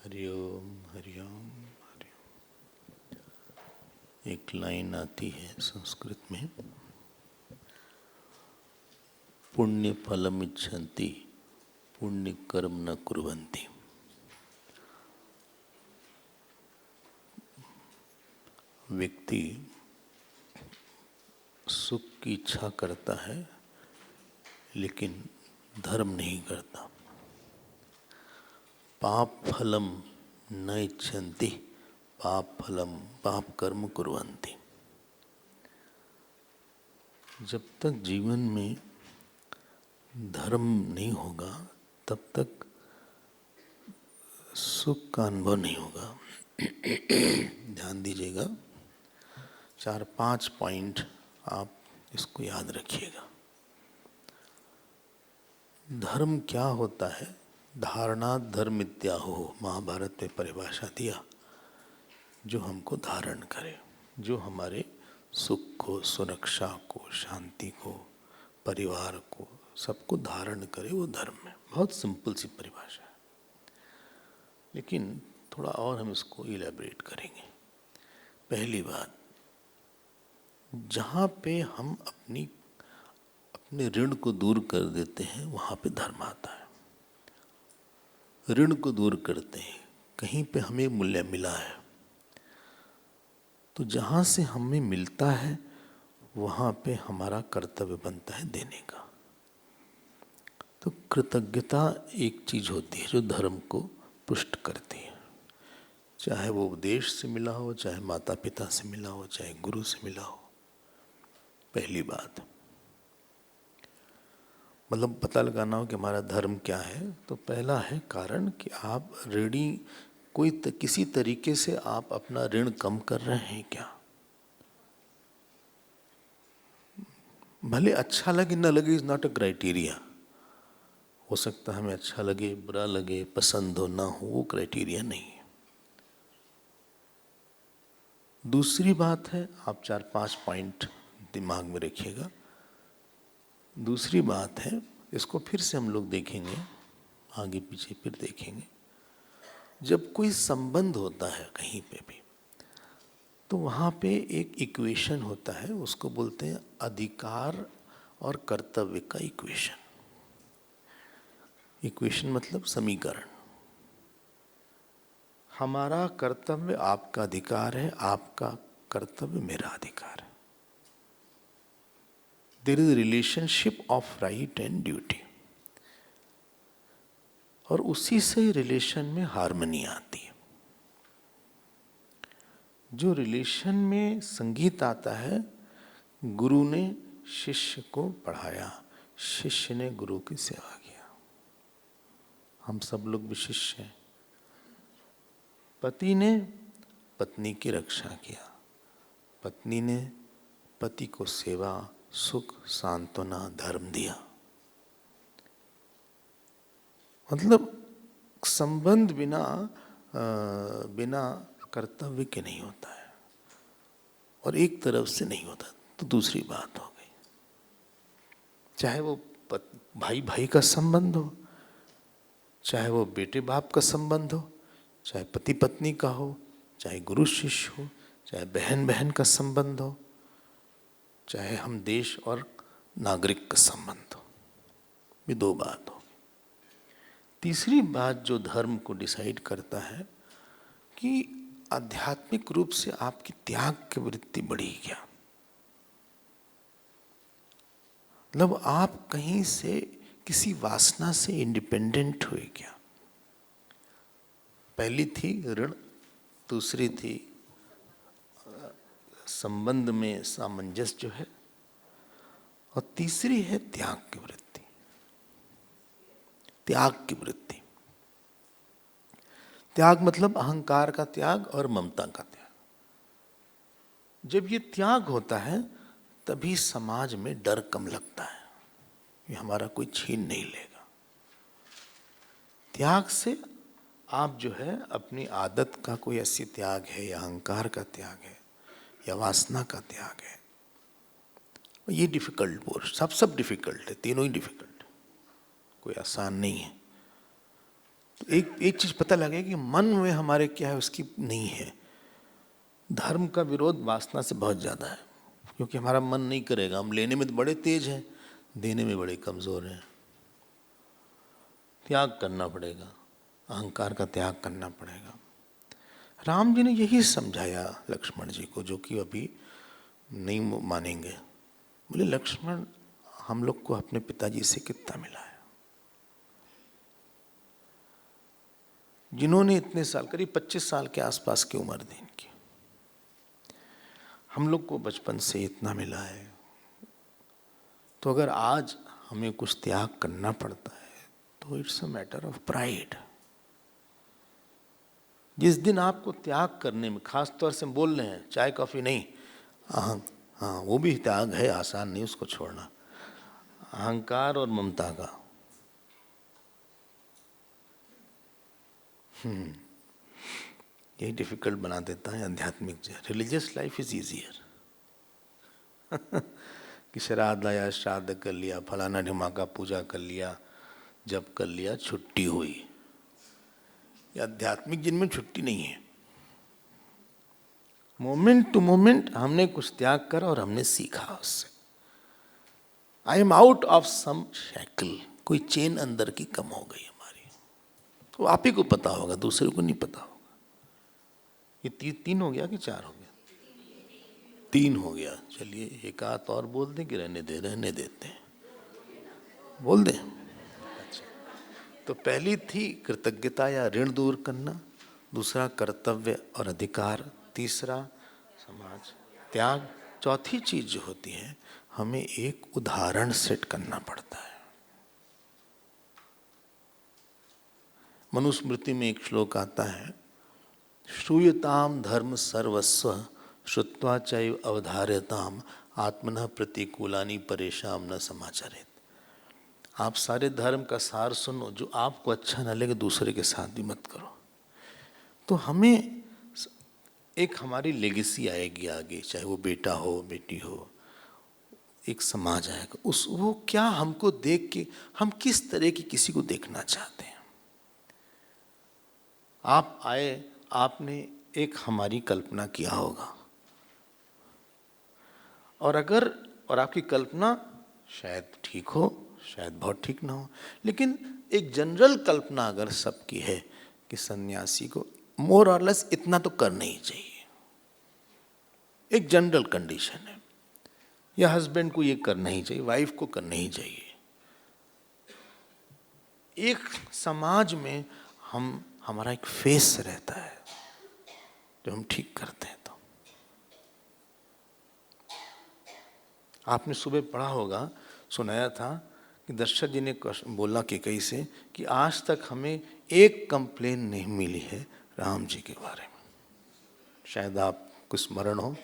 हरिओम हरिओम हरिओम। एक लाइन आती है संस्कृत में, पुण्य फलम इच्छन्ति पुण्य कर्म न कुर्वन्ति। व्यक्ति सुख की इच्छा करता है लेकिन धर्म नहीं करता। पाप फलम न इच्छन्ति पाप कर्म कुर्वन्ति। जब तक जीवन में धर्म नहीं होगा तब तक सुख का अनुभव नहीं होगा। ध्यान दीजिएगा, 4-5 पॉइंट आप इसको याद रखिएगा। धर्म क्या होता है? धारणा धर्म इत्याहो, महाभारत में परिभाषा दिया। जो हमको धारण करे, जो हमारे सुख को, सुरक्षा को, शांति को, परिवार को, सबको धारण करे, वो धर्म है। बहुत सिंपल सी परिभाषा है, लेकिन थोड़ा और हम इसको इलेबरेट करेंगे। पहली बात, जहाँ पे हम अपने ऋण को दूर कर देते हैं वहाँ पे धर्म आता है। ऋण को दूर करते हैं, कहीं पे हमें मूल्य मिला है, तो जहाँ से हमें मिलता है वहाँ पे हमारा कर्तव्य बनता है देने का। तो कृतज्ञता एक चीज़ होती है जो धर्म को पुष्ट करती है। चाहे वो उपदेश से मिला हो, चाहे माता पिता से मिला हो, चाहे गुरु से मिला हो। पहली बात, मतलब पता लगाना हो कि हमारा धर्म क्या है, तो पहला है कारण कि आप ऋणी किसी तरीके से आप अपना ऋण कम कर रहे हैं क्या। भले अच्छा लगे न लगे इज नॉट अ क्राइटेरिया। हो सकता है हमें अच्छा लगे, बुरा लगे, पसंद हो ना हो, वो क्राइटेरिया नहीं है। दूसरी बात है, आप 4-5 पॉइंट दिमाग में रखिएगा। दूसरी बात है, इसको फिर से हम लोग देखेंगे, आगे पीछे फिर देखेंगे। जब कोई संबंध होता है कहीं पे भी, तो वहाँ पे एक इक्वेशन होता है, उसको बोलते हैं अधिकार और कर्तव्य का इक्वेशन। इक्वेशन मतलब समीकरण। हमारा कर्तव्य आपका अधिकार है, आपका कर्तव्य मेरा अधिकार है। There is relationship of right and duty, और उसी से रिलेशन में हार्मनी आती है। जो रिलेशन में संगीत आता है, गुरु ने शिष्य को पढ़ाया, शिष्य ने गुरु की सेवा किया। हम सब लोग भी शिष्य हैं। पति ने पत्नी की रक्षा किया, पत्नी ने पति को सेवा, सुख, सांत्वना, धर्म दिया। मतलब संबंध बिना कर्तव्य के नहीं होता है, और एक तरफ से नहीं होता तो दूसरी बात हो गई। चाहे वो भाई भाई का संबंध हो, चाहे वो बेटे बाप का संबंध हो, चाहे पति पत्नी का हो, चाहे गुरु शिष्य हो, चाहे बहन बहन का संबंध हो, चाहे हम देश और नागरिक का संबंध हो। ये दो बात हो। तीसरी बात जो धर्म को डिसाइड करता है कि आध्यात्मिक रूप से आपकी त्याग की वृत्ति बढ़ी क्या। मतलब आप कहीं से किसी वासना से इंडिपेंडेंट हुए क्या। पहली थी ऋण, दूसरी थी संबंध में सामंजस्य जो है, और तीसरी है त्याग की वृत्ति। त्याग की वृत्ति, त्याग मतलब अहंकार का त्याग और ममता का त्याग। जब ये त्याग होता है तभी समाज में डर कम लगता है, ये हमारा कोई छीन नहीं लेगा। त्याग से आप जो है अपनी आदत का कोई ऐसी त्याग है, या अहंकार का त्याग है, या वासना का त्याग है। ये डिफिकल्ट पोर्शन, सब डिफिकल्ट है, तीनों ही डिफिकल्ट है, कोई आसान नहीं है। एक एक चीज पता लगे कि मन में हमारे क्या है उसकी नहीं है। धर्म का विरोध वासना से बहुत ज्यादा है, क्योंकि हमारा मन नहीं करेगा। हम लेने में तो बड़े तेज हैं, देने में बड़े कमजोर हैं। त्याग करना पड़ेगा, अहंकार का त्याग करना पड़ेगा। राम जी ने यही समझाया लक्ष्मण जी को, जो कि अभी नहीं मानेंगे। बोले लक्ष्मण, हम लोग को अपने पिताजी से कितना मिला है, जिन्होंने इतने साल, करीब 25 साल के आसपास की उम्र थी इनकी, हम लोग को बचपन से इतना मिला है। तो अगर आज हमें कुछ त्याग करना पड़ता है तो it's a matter of pride. जिस दिन आपको त्याग करने में, खास तौर से हम बोल रहे हैं चाय कॉफी नहीं, हाँ हाँ वो भी त्याग है, आसान नहीं उसको छोड़ना, अहंकार और ममता का। यही डिफिकल्ट बना देता है आध्यात्मिक। Religious life is easier. कि श्राद्ध आया, श्राद्ध कर लिया, फलाना ढिमा का पूजा कर लिया, जब कर लिया, छुट्टी हुई। ये आध्यात्मिक जिनमें छुट्टी नहीं है। मोमेंट टू मोमेंट हमने कुछ त्याग करा और हमने सीखा उससे। I am out of some shackle, कोई चेन अंदर की कम हो गई हमारी, तो आप ही को पता होगा, दूसरे को नहीं पता होगा। ये तीन हो गया कि 4 हो गया? 3 हो गया। चलिए एक आध और बोल दें कि रहने देते हैं, बोल दें। अच्छा, तो पहली थी कृतज्ञता या ऋण दूर करना, दूसरा कर्तव्य और अधिकार, तीसरा समाज त्याग, चौथी चीज जो होती है हमें एक उदाहरण सेट करना पड़ता है। मनुस्मृति में एक श्लोक आता है, श्रूयताम धर्म सर्वस्व श्रुत्वा चैव अवधार्यताम आत्मनः प्रतिकूलानि परेशान न समाचरेत। आप सारे धर्म का सार सुनो, जो आपको अच्छा न लगे दूसरे के साथ भी मत करो। तो हमें एक हमारी लेगेसी आएगी आगे, चाहे वो बेटा हो बेटी हो, एक समाज आएगा। उस वो क्या हमको देख के हम किस तरह की किसी को देखना चाहते हैं। आप आए, आपने एक हमारी कल्पना किया होगा, और आपकी कल्पना शायद ठीक हो, शायद बहुत ठीक ना हो, लेकिन एक जनरल कल्पना अगर सबकी है कि सन्यासी को मोर और लेस इतना तो करना ही चाहिए, एक जनरल कंडीशन है, या हस्बैंड को ये करना ही चाहिए, वाइफ को करना ही चाहिए। एक समाज में हमारा एक फेस रहता है जो हम ठीक करते हैं। तो आपने सुबह पढ़ा होगा, सुनाया था कि दशरथ जी ने बोला कैकेयी से कि आज तक हमें एक कंप्लेन नहीं मिली है राम जी के बारे में। शायद आपको स्मरण हो,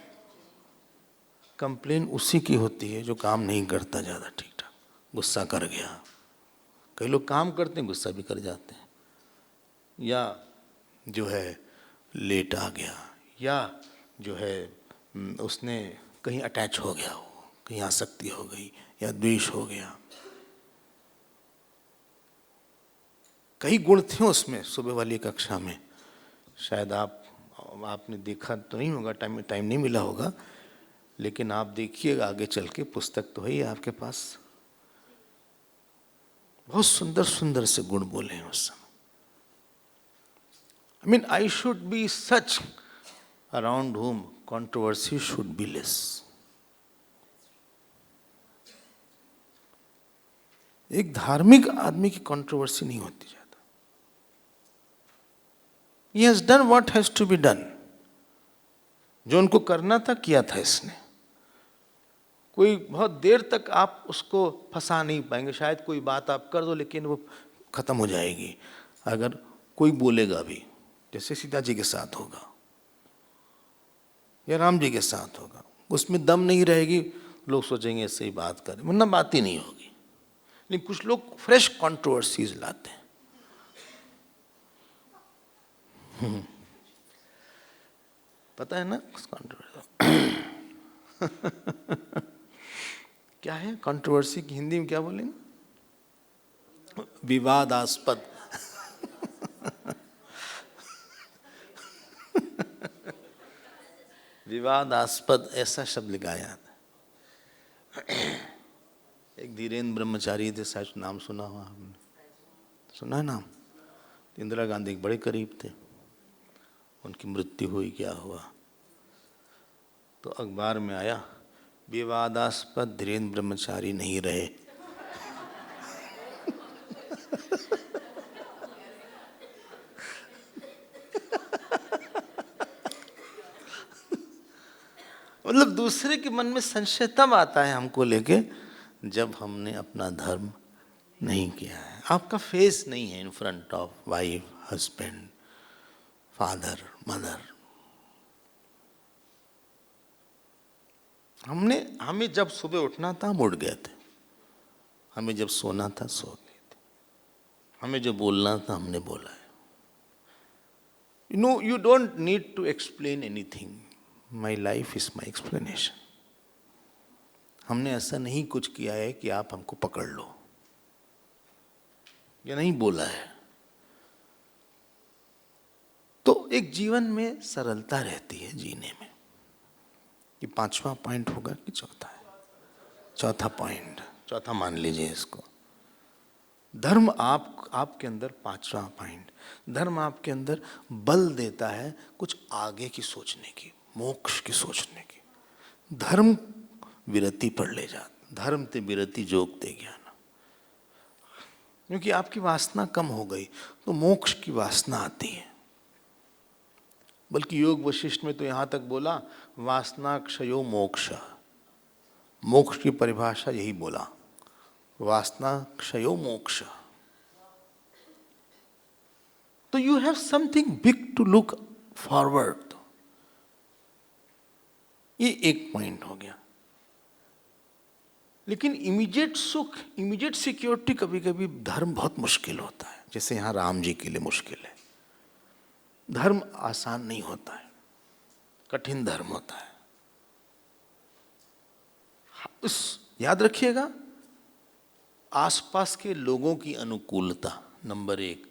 कंप्लेन उसी की होती है जो काम नहीं करता ज़्यादा ठीक ठाक, गुस्सा कर गया। कई लोग काम करते हैं गुस्सा भी कर जाते हैं, या जो है लेट आ गया, या जो है उसने कहीं अटैच हो गया हो, कहीं आसक्ति हो गई, या द्वेष हो गया। कई गुण थे उसमें सुबह वाली कक्षा में, शायद आपने देखा तो नहीं होगा, टाइम नहीं मिला होगा, लेकिन आप देखिएगा आगे चल के, पुस्तक तो है ही आपके पास। बहुत सुंदर सुंदर से गुण बोले हैं उस समय। I mean, I should be such around whom controversy should be less. एक धार्मिक आदमी की कंट्रोवर्सी नहीं होती ज्यादा। He has done what has to be done. जो उनको करना था किया था इसने। कोई बहुत देर तक आप उसको फंसा नहीं पाएंगे। शायद कोई बात आप कर दो लेकिन वो खत्म हो जाएगी अगर कोई बोलेगा भी, जैसे सीता जी के साथ होगा या राम जी के साथ होगा। उसमें दम नहीं रहेगी, लोग सोचेंगे ऐसे ही बात करें, वरना बात ही नहीं होगी। लेकिन कुछ लोग फ्रेश कंट्रोवर्सीज लाते हैं। पता है ना कंट्रोवर्सी क्या है? कंट्रोवर्सी की हिंदी में क्या बोलेंगे? विवादास्पद विवादास्पद ऐसा शब्द लगाया था। एक धीरेन्द्र ब्रह्मचारी थे, शायद नाम सुना हो आपने, सुना है नाम? इंदिरा गांधी के बड़े करीब थे, उनकी मृत्यु हुई, क्या हुआ तो अखबार में आया विवादास्पद धीरेन्द्र ब्रह्मचारी नहीं रहे। मतलब दूसरे के मन में संशय तब आता है हमको लेके जब हमने अपना धर्म नहीं किया है। आपका फेस नहीं है in front of wife, husband, father, mother. हमें जब सुबह उठना था हम उठ गए थे, हमें जब सोना था सो गए थे, हमें जो बोलना था हमने बोला है। You don't need to explain anything. My life is my explanation. हमने ऐसा नहीं कुछ किया है कि आप हमको पकड़ लो, ये नहीं बोला है। तो एक जीवन में सरलता रहती है जीने में। ये 5वां पॉइंट होगा कि चौथा है? चौथा पॉइंट, चौथा मान लीजिए इसको। धर्म आपके अंदर 5वां पॉइंट, धर्म आपके अंदर बल देता है कुछ आगे की सोचने की, मोक्ष की सोचने की। धर्म विरति पर ले जाता, धर्म ते विरति जोग ते ज्ञान। क्योंकि आपकी वासना कम हो गई तो मोक्ष की वासना आती है। बल्कि योग वशिष्ठ में तो यहां तक बोला वासना क्षयो मोक्ष, मोक्ष की परिभाषा यही बोला, वासना क्षयो मोक्ष। तो you have something big to look forward. ये एक पॉइंट हो गया। लेकिन इमीडिएट सुख, इमीडिएट सिक्योरिटी कभी कभी धर्म बहुत मुश्किल होता है। जैसे यहां राम जी के लिए मुश्किल है। धर्म आसान नहीं होता है, कठिन धर्म होता है। याद रखिएगा, आसपास के लोगों की अनुकूलता नंबर 1,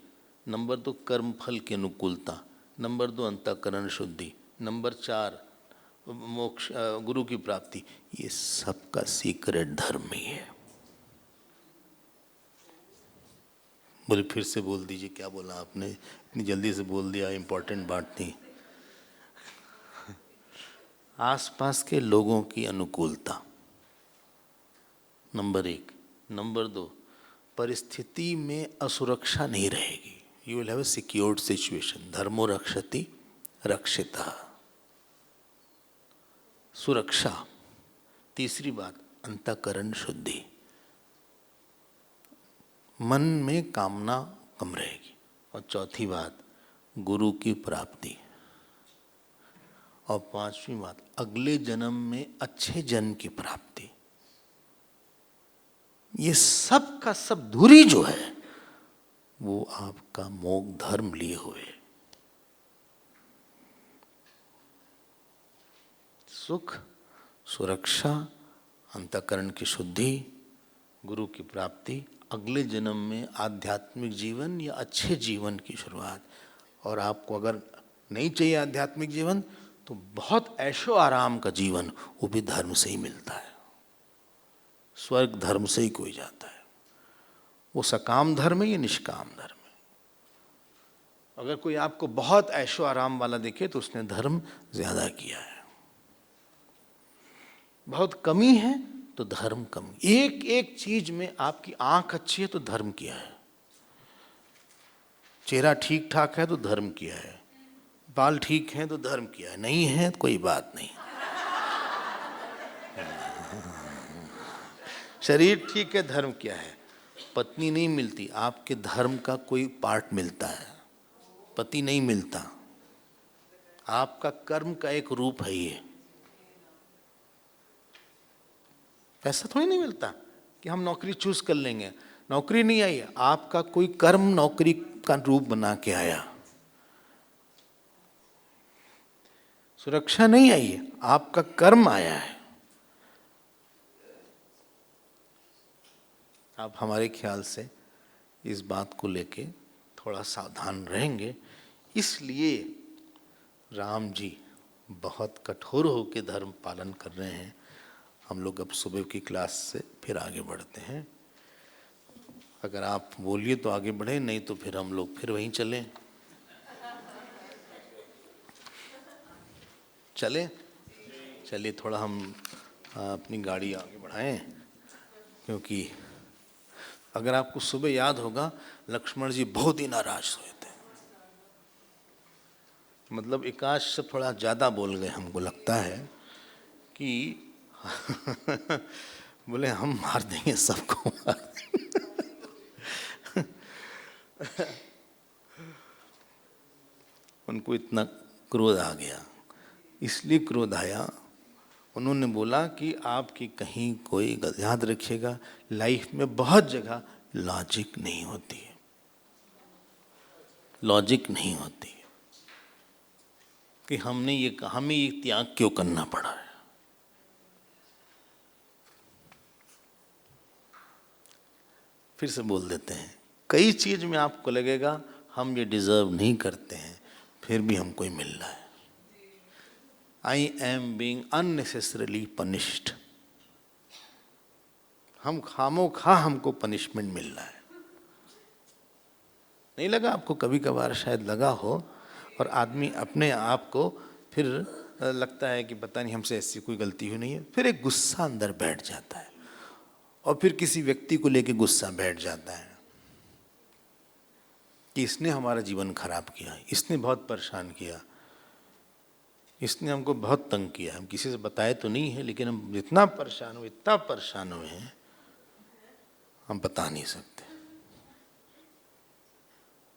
नंबर 2 कर्म फल की अनुकूलता, नंबर 2 अंतःकरण शुद्धि, नंबर 4 मोक्ष, गुरु की प्राप्ति। ये सबका सीक्रेट धर्म ही है। बोले फिर से बोल दीजिए, क्या बोला आपने? इतनी जल्दी से बोल दिया, इंपॉर्टेंट बात थी। आसपास के लोगों की अनुकूलता नंबर 1, नंबर 2 परिस्थिति में असुरक्षा नहीं रहेगी। You will have a secured situation. धर्मो रक्षति रक्षितः, सुरक्षा। तीसरी बात अंतःकरण शुद्धि, मन में कामना कम रहेगी। और चौथी बात गुरु की प्राप्ति। और 5वीं बात अगले जन्म में अच्छे जन्म की प्राप्ति। ये सब का सब धुरी जो है वो आपका मोक्ष धर्म लिए हुए। सुख, सुरक्षा, अंतःकरण की शुद्धि, गुरु की प्राप्ति, अगले जन्म में आध्यात्मिक जीवन या अच्छे जीवन की शुरुआत। और आपको अगर नहीं चाहिए आध्यात्मिक जीवन तो बहुत ऐशो आराम का जीवन, वो भी धर्म से ही मिलता है। स्वर्ग धर्म से ही कोई जाता है। वो सकाम धर्म है या निष्काम धर्म है। अगर कोई आपको बहुत ऐशो आराम वाला दिखे तो उसने धर्म ज्यादा किया है। बहुत कमी है तो धर्म कम। एक एक चीज में आपकी आंख अच्छी है तो धर्म किया है, चेहरा ठीक ठाक है तो धर्म किया है, बाल ठीक है तो धर्म किया है, नहीं है तो कोई बात नहीं। शरीर ठीक है, धर्म किया है। पत्नी नहीं मिलती, आपके धर्म का कोई पार्ट मिलता है। पति नहीं मिलता, आपका कर्म का एक रूप है ये। पैसा थोड़ी नहीं मिलता कि हम नौकरी चूज कर लेंगे। नौकरी नहीं आई, आपका कोई कर्म नौकरी का रूप बना के आया। सुरक्षा नहीं आई है, आपका कर्म आया है। आप हमारे ख्याल से इस बात को लेके थोड़ा सावधान रहेंगे। इसलिए राम जी बहुत कठोर होकर धर्म पालन कर रहे हैं। हम लोग अब सुबह की क्लास से फिर आगे बढ़ते हैं। अगर आप बोलिए तो आगे बढ़े, नहीं तो फिर हम लोग फिर वहीं चलें। चलिए थोड़ा हम अपनी गाड़ी आगे बढ़ाएं, क्योंकि अगर आपको सुबह याद होगा लक्ष्मण जी बहुत ही नाराज हुए थे। मतलब एकाश से थोड़ा ज़्यादा बोल गए, हमको लगता है कि बोले हम मार देंगे सबको, मार देंगे। उनको इतना क्रोध आ गया। इसलिए क्रोध आया, उन्होंने बोला कि आपकी कहीं कोई, याद रखिएगा लाइफ में बहुत जगह लॉजिक नहीं होती है, लॉजिक नहीं होती है कि हमें ये त्याग क्यों करना पड़ा है। फिर से बोल देते हैं, कई चीज में आपको लगेगा हम ये डिजर्व नहीं करते हैं, फिर भी हमको ही मिल रहा है। I am being unnecessarily punished. हम खामोखा हमको पनिशमेंट मिल रहा है। नहीं लगा आपको? कभी कभार शायद लगा हो, और आदमी अपने आप को फिर लगता है कि पता नहीं हमसे ऐसी कोई गलती हुई नहीं है, फिर एक गुस्सा अंदर बैठ जाता है, और फिर किसी व्यक्ति को लेके गुस्सा बैठ जाता है कि इसने हमारा जीवन खराब किया, इसने बहुत परेशान किया, इसने हमको बहुत तंग किया। हम किसी से बताए तो नहीं है, लेकिन हम इतना परेशान हुए हैं, हम बता नहीं सकते।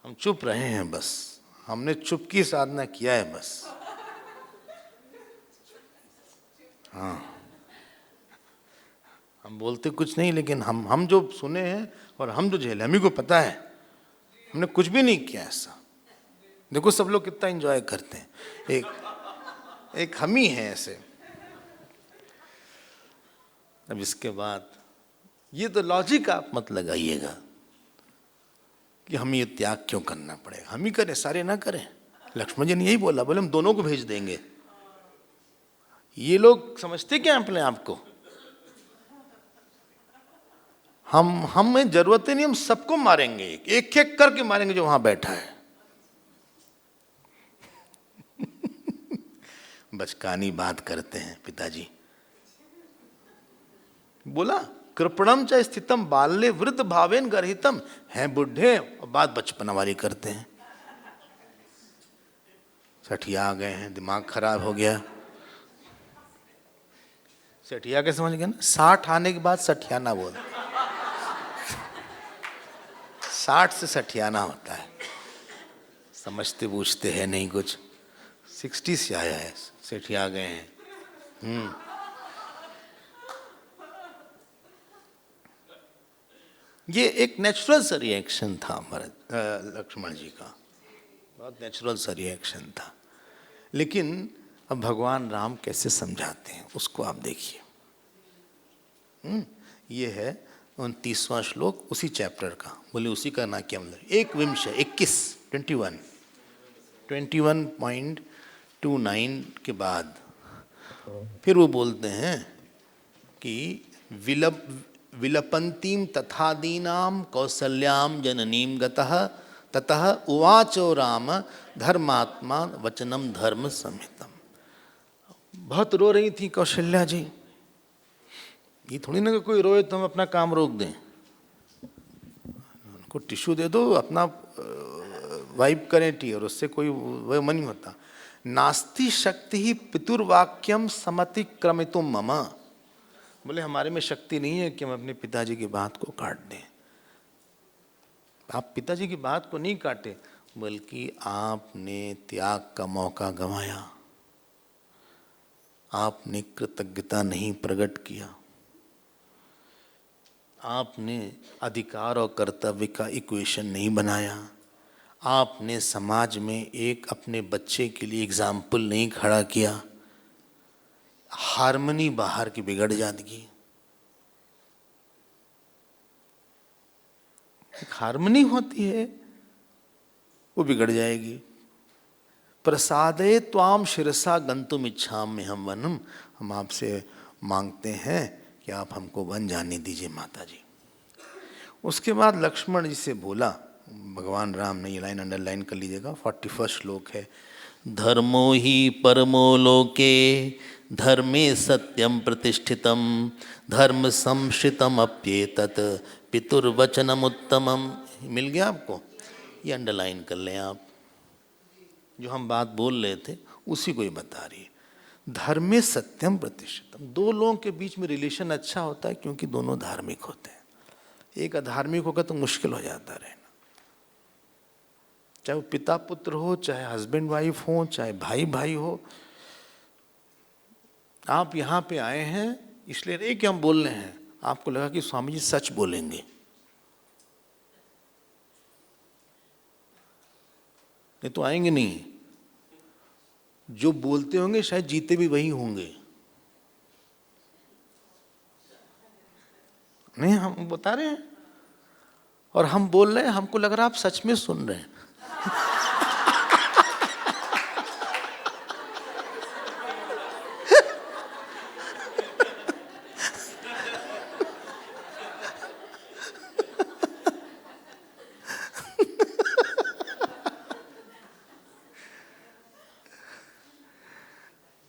हम चुप रहे हैं बस, हमने चुप की साधना किया है बस। हाँ, हम बोलते कुछ नहीं, लेकिन हम जो सुने हैं और हम जो झेले, हमें को पता है हमने कुछ भी नहीं किया ऐसा। देखो सब लोग कितना एंजॉय करते हैं, एक हम ही हैं ऐसे। अब इसके बाद ये तो लॉजिक आप मत लगाइएगा कि हमें ये त्याग क्यों करना पड़ेगा, हम ही करें, सारे ना करें। लक्ष्मण जी ने यही बोला, बोले हम दोनों को भेज देंगे। ये लोग समझते क्या अपने आप को, हमें जरूरत ही नहीं, हम सबको मारेंगे, एक एक करके मारेंगे जो वहां बैठा है। बचकानी बात करते हैं पिताजी। बोला कृपणम च स्थितम बाल्य वृद्ध भावेन गर्हितम, हैं बुढ़े और बात बचपना वाली करते हैं। सठिया आ गए हैं, दिमाग खराब हो गया। सठिया के समझ गए ना, 60 आने के बाद सठियाना बोल, 60 से सठियाना होता है। समझते बूझते हैं नहीं कुछ, 60 से आया है, सठिया गए हैं। ये एक नेचुरल सा रिएक्शन था लक्ष्मण जी का, बहुत नेचुरल सा रिएक्शन था। लेकिन अब भगवान राम कैसे समझाते हैं उसको आप देखिए। ये है 29वां श्लोक उसी चैप्टर का। बोले उसी का ना क्या मतलब, 21.29 के बाद फिर वो बोलते हैं कि विलपंतीम तथादीनाम कौसल्याम जननीम गतः ततः उवाचो राम धर्मात्मा वचनम धर्म संहितम। बहुत रो रही थी कौशल्या जी। ये थोड़ी ना कि कोई रोए तो हम अपना काम रोक दें, उनको टिश्यू दे दो, अपना वाइप करें टीयर, उससे कोई वह मन नहीं होता। नास्ति शक्ति ही पितुर्वाक्यम समतिक्रमितुम मम। बोले हमारे में शक्ति नहीं है कि हम अपने पिताजी की बात को काट दें। आप पिताजी की बात को नहीं काटे, बल्कि आपने त्याग का मौका गंवाया, आपने कृतज्ञता नहीं प्रकट किया, आपने अधिकार और कर्तव्य का इक्वेशन नहीं बनाया, आपने समाज में एक अपने बच्चे के लिए एग्जाम्पल नहीं खड़ा किया। हार्मनी बाहर की बिगड़ जाएगी। हार्मनी होती है वो बिगड़ जाएगी। प्रसादे त्वाम शिरसा गंतुम इच्छामि हम वनम, हम आपसे मांगते हैं कि आप हमको वन जाने दीजिए माता जी। उसके बाद लक्ष्मण जी से बोला, भगवान राम ने, ये लाइन अंडरलाइन कर लीजिएगा, 41 श्लोक है, धर्मो ही परमो लोके धर्मे सत्यम प्रतिष्ठितम धर्म संश्रितम अप्येतत पितुर्वचनम उत्तमम। मिल गया आपको? ये अंडरलाइन कर लें आप, जो हम बात बोल रहे थे उसी को ही बता रही है। धर्मे सत्यम प्रतिष्ठितम, दो लोगों के बीच में रिलेशन अच्छा होता है क्योंकि दोनों धार्मिक होते हैं। एक अधार्मिक होगा तो मुश्किल हो जाता रहना, चाहे वो पिता पुत्र हो, चाहे हस्बैंड वाइफ हो, चाहे भाई भाई हो। आप यहाँ पे आए हैं इसलिए नहीं कि हम बोल रहे हैं, आपको लगा कि स्वामी जी सच बोलेंगे, नहीं तो आएंगे नहीं। जो बोलते होंगे शायद जीते भी वही होंगे। नहीं, हम बता रहे हैं और हम बोल रहे हैं, हमको लग रहा है आप सच में सुन रहे हैं।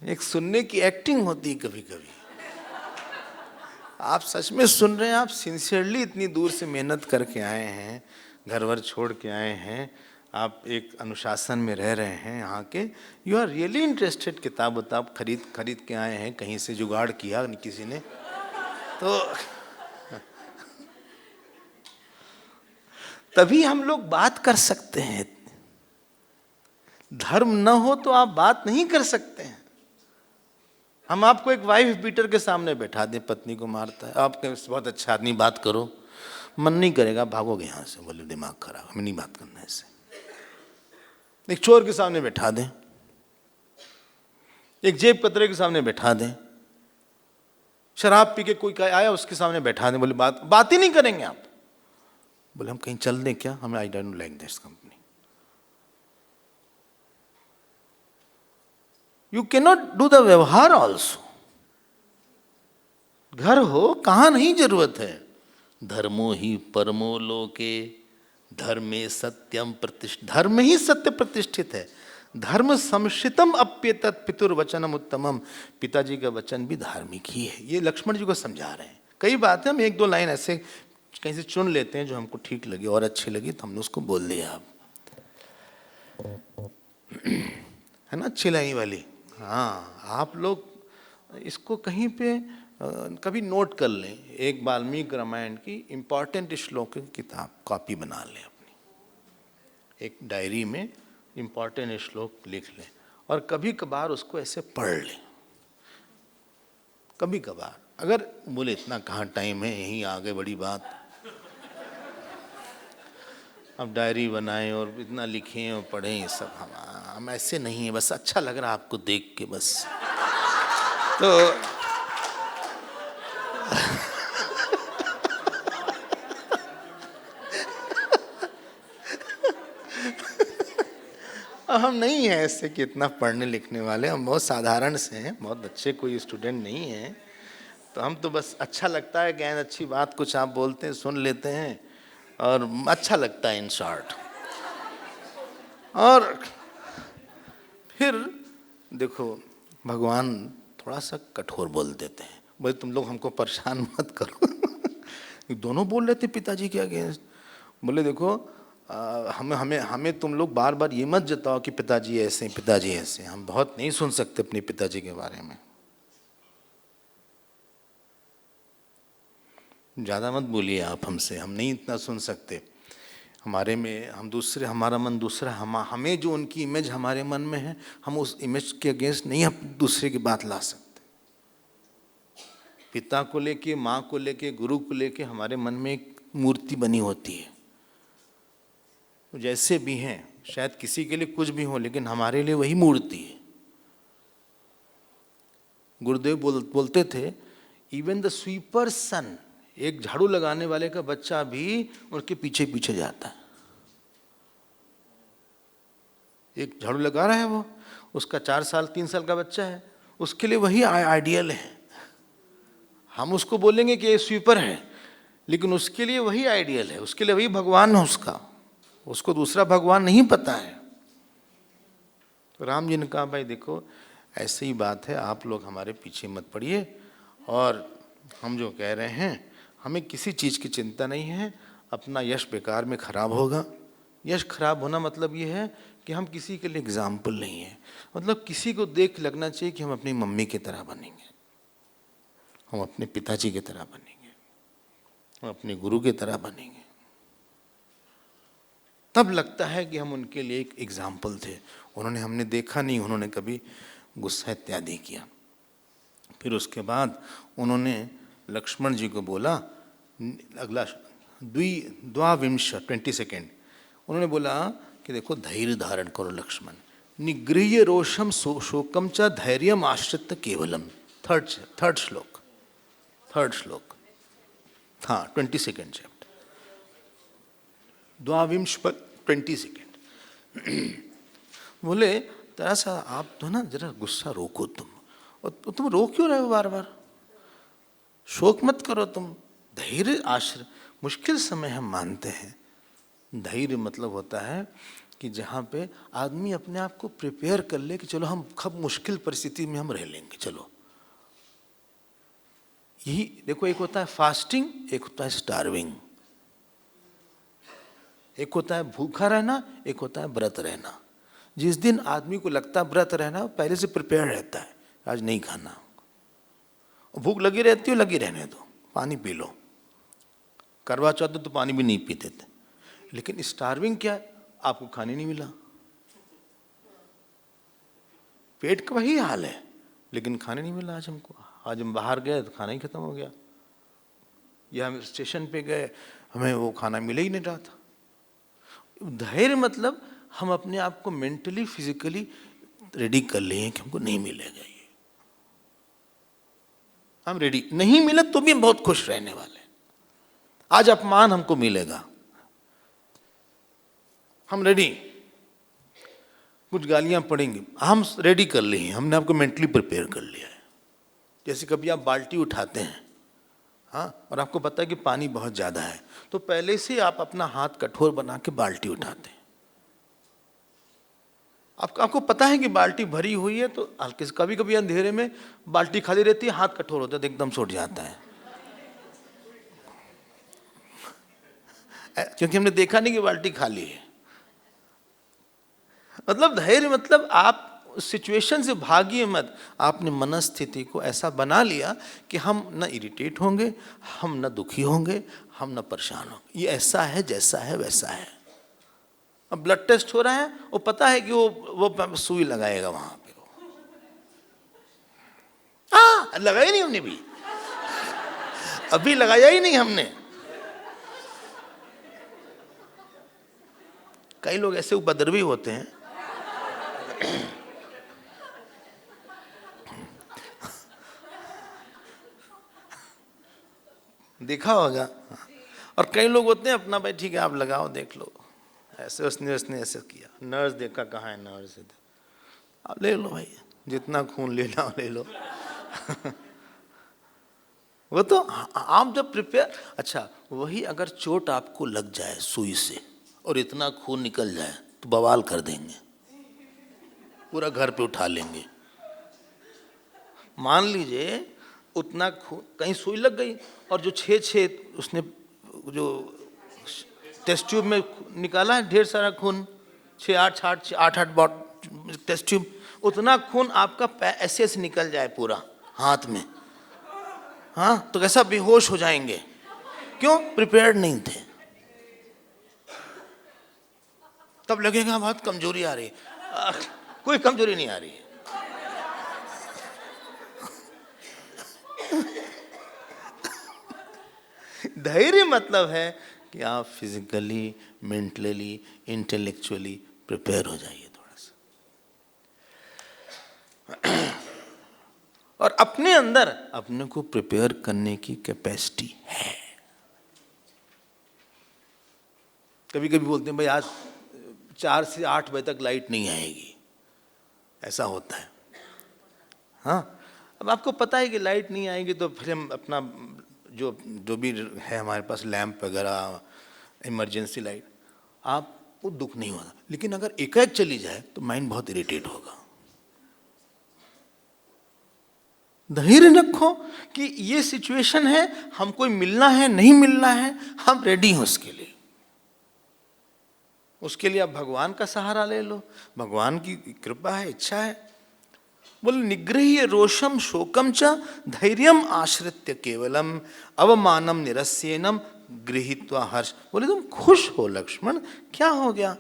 एक सुनने की एक्टिंग होती है कभी कभी। आप सच में सुन रहे हैं, आप सिंसियरली इतनी दूर से मेहनत करके आए हैं, घर वर छोड़ के आए हैं, आप एक अनुशासन में रह रहे हैं यहाँ के, यू आर रियली इंटरेस्टेड, किताब उताब खरीद के आए हैं, कहीं से जुगाड़ किया किसी ने तो तभी हम लोग बात कर सकते हैं। धर्म न हो तो आप बात नहीं कर सकते हैं। हम आपको एक वाइफ बीटर के सामने बैठा दें, पत्नी को मारता है, आप कहें बहुत अच्छा आदमी, बात करो, मन नहीं करेगा, भागोगे यहाँ से, बोले दिमाग खराब, हमें नहीं बात करना है इससे। एक चोर के सामने बैठा दें, एक जेब कतरे के सामने बैठा दें, शराब पी के कोई आया उसके सामने बैठा दें, बोले बात ही नहीं करेंगे आप। बोले हम कहीं चल दें क्या, हमें I don't like this company. You can not do the व्यवहार ऑल्सो। घर हो कहाँ नहीं जरूरत है। धर्मो ही परमो लोके धर्मे सत्यम प्रतिष्ठित, धर्म ही सत्य प्रतिष्ठित है। धर्म संश्रितम अप्येतत पितुर्वचनम उत्तमम, पिताजी का वचन भी धार्मिक ही है। ये लक्ष्मण जी को समझा रहे हैं। कई बातें हम एक दो लाइन ऐसे कहीं से चुन लेते हैं जो हमको ठीक लगे और अच्छी लगी तो हमने उसको बोल दिया। आप है ना अच्छी लाइन वाली। हाँ, आप लोग इसको कहीं पे कभी नोट कर लें, एक वाल्मीकि रामायण की इम्पॉर्टेंट श्लोक की किताब कॉपी बना लें अपनी, एक डायरी में इम्पॉर्टेंट श्लोक लिख लें और कभी कभार उसको ऐसे पढ़ लें। कभी कभार, अगर बोले इतना कहाँ टाइम है, यहीं आ गए बड़ी बात, अब डायरी बनाएं और इतना लिखें और पढ़ें, ये सब हम ऐसे नहीं है, बस अच्छा लग रहा आपको देख के बस। तो हम नहीं हैं ऐसे कि इतना पढ़ने लिखने वाले, हम बहुत साधारण से हैं, बहुत अच्छे कोई स्टूडेंट नहीं हैं। तो हम तो बस अच्छा लगता है, ज्ञान अच्छी बात कुछ आप बोलते हैं सुन लेते हैं और अच्छा लगता है इन शॉर्ट। और फिर देखो भगवान थोड़ा सा कठोर बोल देते हैं, बोले तुम लोग हमको परेशान मत करो। दोनों बोल रहे थे पिताजी के अगेंस्ट। बोले देखो हमें तुम लोग बार बार ये मत जताओ कि पिताजी ऐसे हैं, पिताजी ऐसे हैं, हम बहुत नहीं सुन सकते अपने पिताजी के बारे में। ज़्यादा मत बोलिए आप हमसे, हम नहीं इतना सुन सकते। हमारे में हम दूसरे, हमारा मन दूसरा, हमें जो उनकी इमेज हमारे मन में है, हम उस इमेज के अगेंस्ट नहीं हम दूसरे की बात ला सकते। पिता को लेके, माँ को लेके, गुरु को लेके हमारे मन में एक मूर्ति बनी होती है। जैसे भी हैं, शायद किसी के लिए कुछ भी हो, लेकिन हमारे लिए वही मूर्ति है। गुरुदेव बोलते थे इवन द स्वीपर सन, एक झाड़ू लगाने वाले का बच्चा भी उनके पीछे पीछे जाता है। एक झाड़ू लगा रहा है वो, उसका 4 साल 3 साल का बच्चा है, उसके लिए वही आइडियल है। हम उसको बोलेंगे कि ये स्वीपर है, लेकिन उसके लिए वही आइडियल है, उसके लिए वही भगवान है उसका, उसको दूसरा भगवान नहीं पता है। तो राम जी ने कहा भाई देखो ऐसे ही बात है, आप लोग हमारे पीछे मत पड़िए, और हम जो कह रहे हैं हमें किसी चीज़ की चिंता नहीं है, अपना यश बेकार में खराब होगा। यश खराब होना मतलब ये है कि हम किसी के लिए एग्जाम्पल नहीं है, मतलब किसी को देख लगना चाहिए कि हम अपनी मम्मी की तरह बनेंगे, हम अपने पिताजी की तरह बनेंगे, हम अपने गुरु की तरह बनेंगे, तब लगता है कि हम उनके लिए एक एग्जाम्पल थे। उन्होंने, हमने देखा नहीं उन्होंने कभी गुस्सा इत्यादि किया। फिर उसके बाद उन्होंने लक्ष्मण जी को बोला, अगला द्वाविंश 22, उन्होंने बोला कि देखो धैर्य धारण करो लक्ष्मण, निगृह्य रोषम शोकम च धैर्यम आश्रित केवलम। थर्ड श्लोक, हाँ 22 चैप्टर, द्वाविंश पर 22। बोले तरह सा आप तो ना जरा गुस्सा रोको तुम, और तुम रो क्यों रहे हो बार बार, शोक मत करो तुम, धैर्य आश्रय। मुश्किल समय हम मानते हैं, धैर्य मतलब होता है कि जहाँ पे आदमी अपने आप को प्रिपेयर कर ले कि चलो हम कब मुश्किल परिस्थिति में हम रह लेंगे, चलो। यही देखो, एक होता है फास्टिंग, एक होता है स्टार्विंग, एक होता है भूखा रहना, एक होता है व्रत रहना। जिस दिन आदमी को लगता है व्रत रहना, पहले से प्रिपेयर रहता है, आज नहीं खाना, भूख लगी रहती हो, लगी रहने दो, पानी पी लो। करवा चौथ तो पानी भी नहीं पीते थे। लेकिन स्टार्विंग क्या है, आपको खाने नहीं मिला, पेट का वही हाल है, लेकिन खाने नहीं मिला आज हमको। आज हम बाहर गए तो खाना ही खत्म हो गया, या हम स्टेशन पे गए हमें वो खाना मिल ही नहीं रहा था। धैर्य मतलब हम अपने आप को मेंटली फिजिकली रेडी कर लिए कि हमको नहीं मिलेगा ये, हम रेडी, नहीं मिले तो भी हम बहुत खुश रहने वाले। आज अपमान हमको मिलेगा, हम रेडी, कुछ गालियां पड़ेंगी, हम रेडी कर लिए, हमने आपको मेंटली प्रिपेयर कर लिया है। जैसे कभी आप बाल्टी उठाते हैं, हाँ, और आपको पता है कि पानी बहुत ज़्यादा है, तो पहले से आप अपना हाथ कठोर बना के बाल्टी उठाते हैं। आपको पता है कि बाल्टी भरी हुई है, तो हल्के से, कभी कभी अंधेरे में बाल्टी खाली रहती है, हाथ कठोर होता है तो एकदम छूट जाता है, क्योंकि हमने देखा नहीं कि बाल्टी खाली है। मतलब धैर्य मतलब आप सिचुएशन से भागिए मत, आपने मनस्थिति को ऐसा बना लिया कि हम न इरिटेट होंगे, हम न दुखी होंगे, हम न परेशान होंगे, ये ऐसा है जैसा है वैसा है। अब ब्लड टेस्ट हो रहा है, वो पता है कि वो सुई लगाएगा वहां पे, हाँ लगाई नहीं हमने भी, अभी लगाया ही नहीं हमने। कई लोग ऐसे उपद्रवी होते हैं, देखा होगा, और कई लोग होते हैं अपना भाई ठीक है आप लगाओ देख लो, ऐसे उसने ऐसे किया, नर्स देखा कहाँ है नर्स, आप ले लो भाई जितना खून ले लो ले लो। वो तो आप जब प्रिपेयर, अच्छा वही अगर चोट आपको लग जाए सुई से और इतना खून निकल जाए तो बवाल कर देंगे, पूरा घर पे उठा लेंगे। मान लीजिए उतना खून, कहीं सुई लग गई और जो छः उसने जो टेस्ट ट्यूब में निकाला है ढेर सारा खून, 8 बॉट टेस्ट ट्यूब, उतना खून आपका ऐसे ऐसे निकल जाए पूरा हाथ में, हाँ तो कैसा बेहोश हो जाएंगे, क्यों, प्रिपेयर्ड नहीं थे। तब लगेगा बहुत कमजोरी आ रही है, कोई कमजोरी नहीं आ रही है। धैर्य मतलब है कि आप फिजिकली, मेंटली, इंटेलेक्चुअली प्रिपेयर हो जाइए थोड़ा सा, और अपने अंदर अपने को प्रिपेयर करने की कैपेसिटी है। कभी कभी बोलते हैं भाई आज 4 से 8 बजे तक लाइट नहीं आएगी, ऐसा होता है। हाँ, अब आपको पता है कि लाइट नहीं आएगी तो फिर हम अपना जो जो भी है हमारे पास लैंप वगैरह, इमरजेंसी लाइट, आपको दुख नहीं होगा। लेकिन अगर एकाएक चली जाए तो माइंड बहुत इरिटेट होगा। धैर्य रखो कि ये सिचुएशन है, हमको मिलना है, नहीं मिलना है, हम रेडी हैं उसके लिए। उसके लिए आप भगवान का सहारा ले लो, भगवान की कृपा है, इच्छा है। बोले निगृह्य रोषम शोकम च धैर्यम आश्रित्य केवलम अवमानम निरस्येनम गृहीत्वा हर्ष। बोले तुम खुश हो लक्ष्मण, क्या हो गया?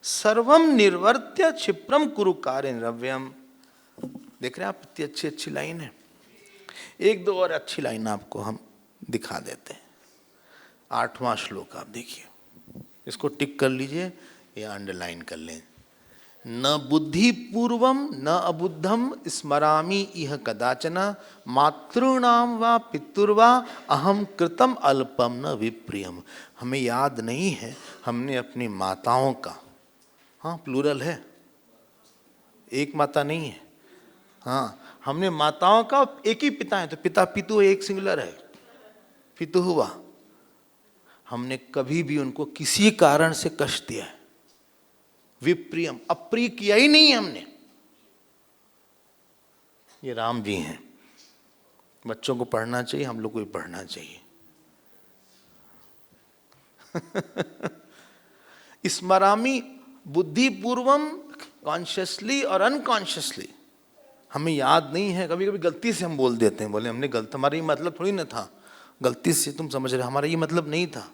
सर्वम निर्वर्त्य क्षिप्रम कुरु कार्य निरव्यम। देख रहे हैं आप, इतनी अच्छी अच्छी लाइन है। एक दो और अच्छी लाइन आपको हम दिखा देते हैं। 8वां श्लोक आप देखिए, इसको टिक कर लीजिए या अंडरलाइन कर लें। न बुद्धि पूर्वम न अबुद्धम स्मरामि इह कदाचन मातृणाम वा पितुर्वा अहम कृतम अल्पम न विप्रियम। हमें याद नहीं है हमने अपनी माताओं का, हाँ प्लूरल है, एक माता नहीं है, हाँ हमने माताओं का, एक ही पिता है तो पिता पितु एक सिंगुलर है, पितु हुआ। हमने कभी भी उनको किसी कारण से कष्ट दिया है, विप्रियम, अप्रिय किया ही नहीं हमने। ये राम जी हैं। बच्चों को पढ़ना चाहिए, हम लोग को भी पढ़ना चाहिए। स्मरामि बुद्धिपूर्वम, कॉन्शियसली और अनकॉन्शियसली। हमें याद नहीं है, कभी कभी गलती से हम बोल देते हैं, बोले हमने गलत, हमारा ये मतलब थोड़ी ना था, गलती से तुम समझ रहे, हमारा ये मतलब नहीं था।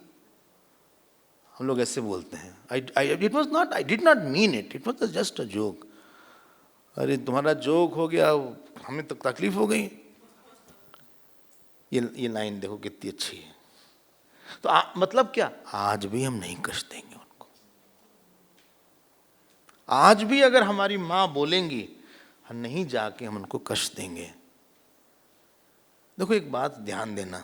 हम लोग ऐसे बोलते हैं, it was not, I did not mean it, it was just a joke. अरे तुम्हारा जोक हो गया, हमें तो तकलीफ हो गई। ये लाइन देखो कितनी अच्छी है। तो मतलब क्या, आज भी हम नहीं कष्ट देंगे उनको। आज भी अगर हमारी माँ बोलेंगी, हम नहीं जाके हम उनको कष्ट देंगे। देखो एक बात ध्यान देना,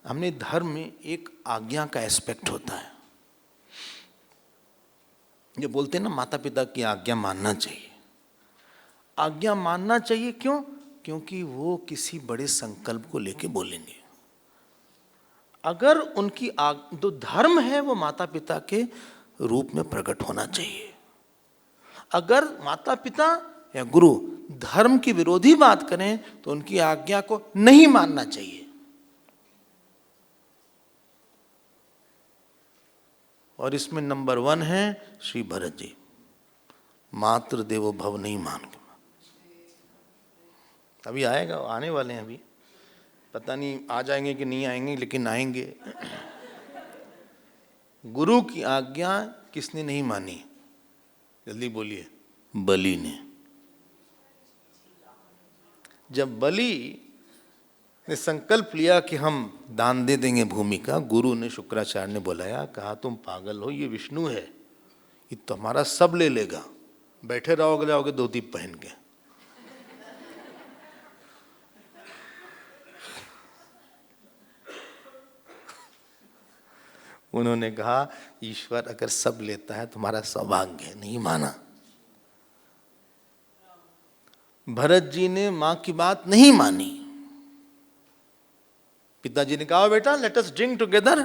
हमने धर्म में एक आज्ञा का एस्पेक्ट होता है। जो बोलते हैं ना माता पिता की आज्ञा मानना चाहिए। आज्ञा मानना चाहिए क्यों? क्योंकि वो किसी बड़े संकल्प को लेके बोलेंगे। अगर उनकी जो धर्म है वो माता पिता के रूप में प्रकट होना चाहिए। अगर माता पिता या गुरु धर्म की विरोधी बात करें तो उनकी आज्ञा को नहीं मानना चाहिए। और इसमें नंबर 1 है श्री भरत जी, मातृ देवो भव नहीं मान के। अभी आएगा, आने वाले हैं, अभी पता नहीं आ जाएंगे कि नहीं आएंगे, लेकिन आएंगे। गुरु की आज्ञा किसने नहीं मानी? जल्दी बोलिए। बलि ने। जब बलि ने संकल्प लिया कि हम दान दे देंगे भूमि का, गुरु ने, शुक्राचार्य ने बुलाया, कहा तुम पागल हो, ये विष्णु है, ये तो हमारा सब ले लेगा, बैठे रहोगे जाओगे धोती पहन के। उन्होंने कहा ईश्वर अगर सब लेता है तुम्हारा सौभाग्य है, नहीं माना। भरत जी ने मां की बात नहीं मानी। पिताजी ने कहा बेटा लेट अस ड्रिंक टुगेदर,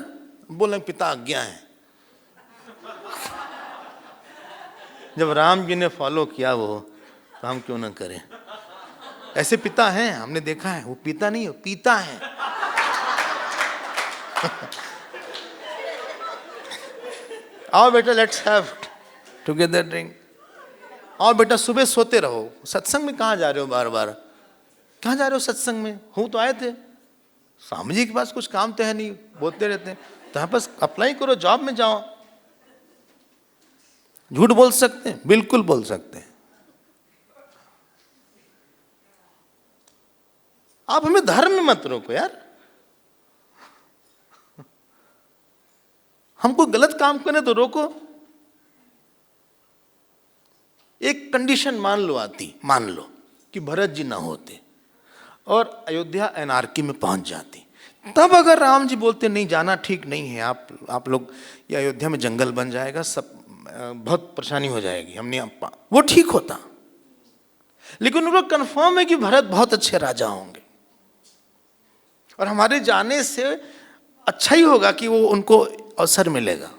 बोले पिता आज्ञा है। जब राम जी ने फॉलो किया वो, तो हम क्यों ना करें? ऐसे पिता हैं, हमने देखा है, वो पिता नहीं, वो पीता है। आओ बेटा लेट्स हैव टुगेदर ड्रिंक। आओ बेटा सुबह सोते रहो। सत्संग में कहाँ जा रहे हो बार बार? कहाँ जा रहे हो सत्संग में? हो तो आए थे, स्वामी जी के पास कुछ काम तो है नहीं, बोलते रहते हैं, तो यहाँ पास अप्लाई करो, जॉब में जाओ। झूठ बोल सकते हैं? बिल्कुल बोल सकते हैं। आप हमें धर्म में मत रोको यार। हमको गलत काम करने तो रोको। एक कंडीशन मान लो आती, मान लो कि भरत जी ना होते और अयोध्या एनार्की में पहुंच जाती, तब अगर राम जी बोलते नहीं जाना ठीक नहीं है, आप लोग, ये अयोध्या में जंगल बन जाएगा, सब बहुत परेशानी हो जाएगी, हम नहीं वो ठीक होता। लेकिन उनको कंफर्म है कि भरत बहुत अच्छे राजा होंगे और हमारे जाने से अच्छा ही होगा कि वो उनको अवसर मिलेगा।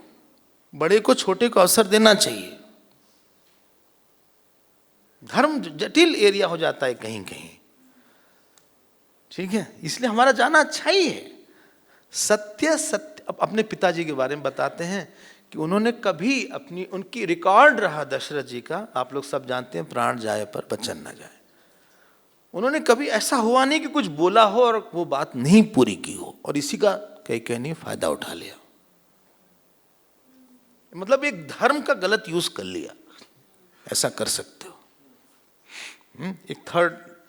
बड़े को छोटे को अवसर देना चाहिए। धर्म जटिल एरिया हो जाता है कहीं कहीं, ठीक है, इसलिए हमारा जाना अच्छा ही है। सत्य अपने पिताजी के बारे में बताते हैं कि उन्होंने कभी उनकी रिकॉर्ड रहा दशरथ जी का, आप लोग सब जानते हैं, प्राण जाए पर वचन न जाए। उन्होंने कभी ऐसा हुआ नहीं कि कुछ बोला हो और वो बात नहीं पूरी की हो, और इसी का कहीं नहीं फायदा उठा लिया, मतलब एक धर्म का गलत यूज कर लिया, ऐसा कर सकते हो।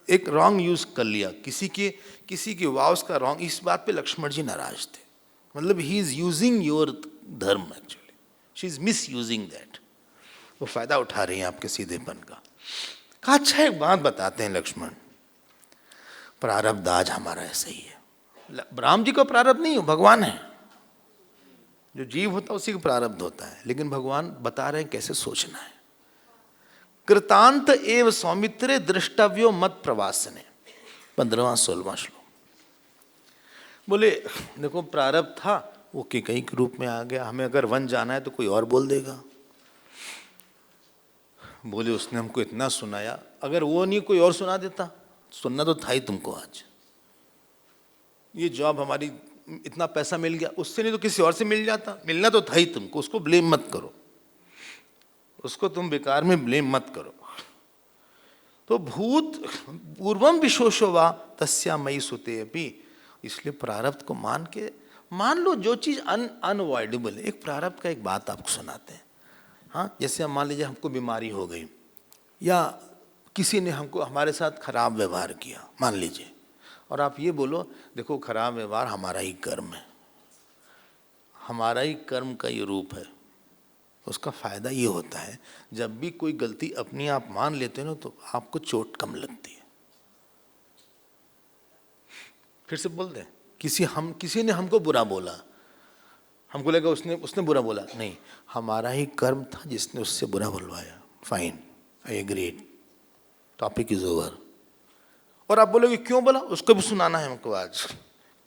एक रॉन्ग यूज कर लिया, किसी के वाव्स का रॉन्ग। इस बात पे लक्ष्मण जी नाराज थे, मतलब ही इज यूजिंग योर धर्म, actually she is miss using that. वो फायदा उठा रही है आपके सीधेपन का। कहा अच्छा एक बात बताते हैं लक्ष्मण, प्रारब्ध आज हमारा ऐसा ही है। राम जी का प्रारब्ध नहीं हो, भगवान है। जो जीव होता है उसी का प्रारब्ध होता है, लेकिन भगवान बता रहे हैं कैसे सोचना है। कृतांत एव सौमित्रे दृष्टव्यो मत प्रवासने, 15वां 16वां श्लोक। बोले देखो प्रारब्ध था वो कैकेयी के रूप में आ गया, हमें अगर वन जाना है तो कोई और बोल देगा। बोले उसने हमको इतना सुनाया, अगर वो नहीं कोई और सुना देता, सुनना तो था ही तुमको। आज ये जॉब हमारी, इतना पैसा मिल गया, उससे नहीं तो किसी और से मिल जाता, मिलना तो था ही तुमको। उसको ब्लेम मत करो, उसको तुम बेकार में ब्लेम मत करो। तो भूत पूर्वम विशोषो वा तस्या मयि सुते अपि, इसलिए प्रारब्ध को मान लो जो चीज अनअवॉइडेबल है। एक प्रारब्ध का एक बात आपको सुनाते हैं। हाँ, जैसे मान लीजिए हमको बीमारी हो गई या किसी ने हमको हमारे साथ खराब व्यवहार किया, मान लीजिए, और आप ये बोलो देखो खराब व्यवहार हमारा ही कर्म है, हमारा ही कर्म का ये रूप है। उसका फायदा ये होता है जब भी कोई गलती अपनी आप मान लेते हो ना तो आपको चोट कम लगती है। फिर से बोल दें, किसी ने हमको बुरा बोला, हमको लगा उसने बुरा बोला, नहीं, हमारा ही कर्म था जिसने उससे बुरा बोलवाया। Fine, I agreed, topic is over. और आप बोलोगे क्यों बोला, उसको भी सुनाना है हमको। आज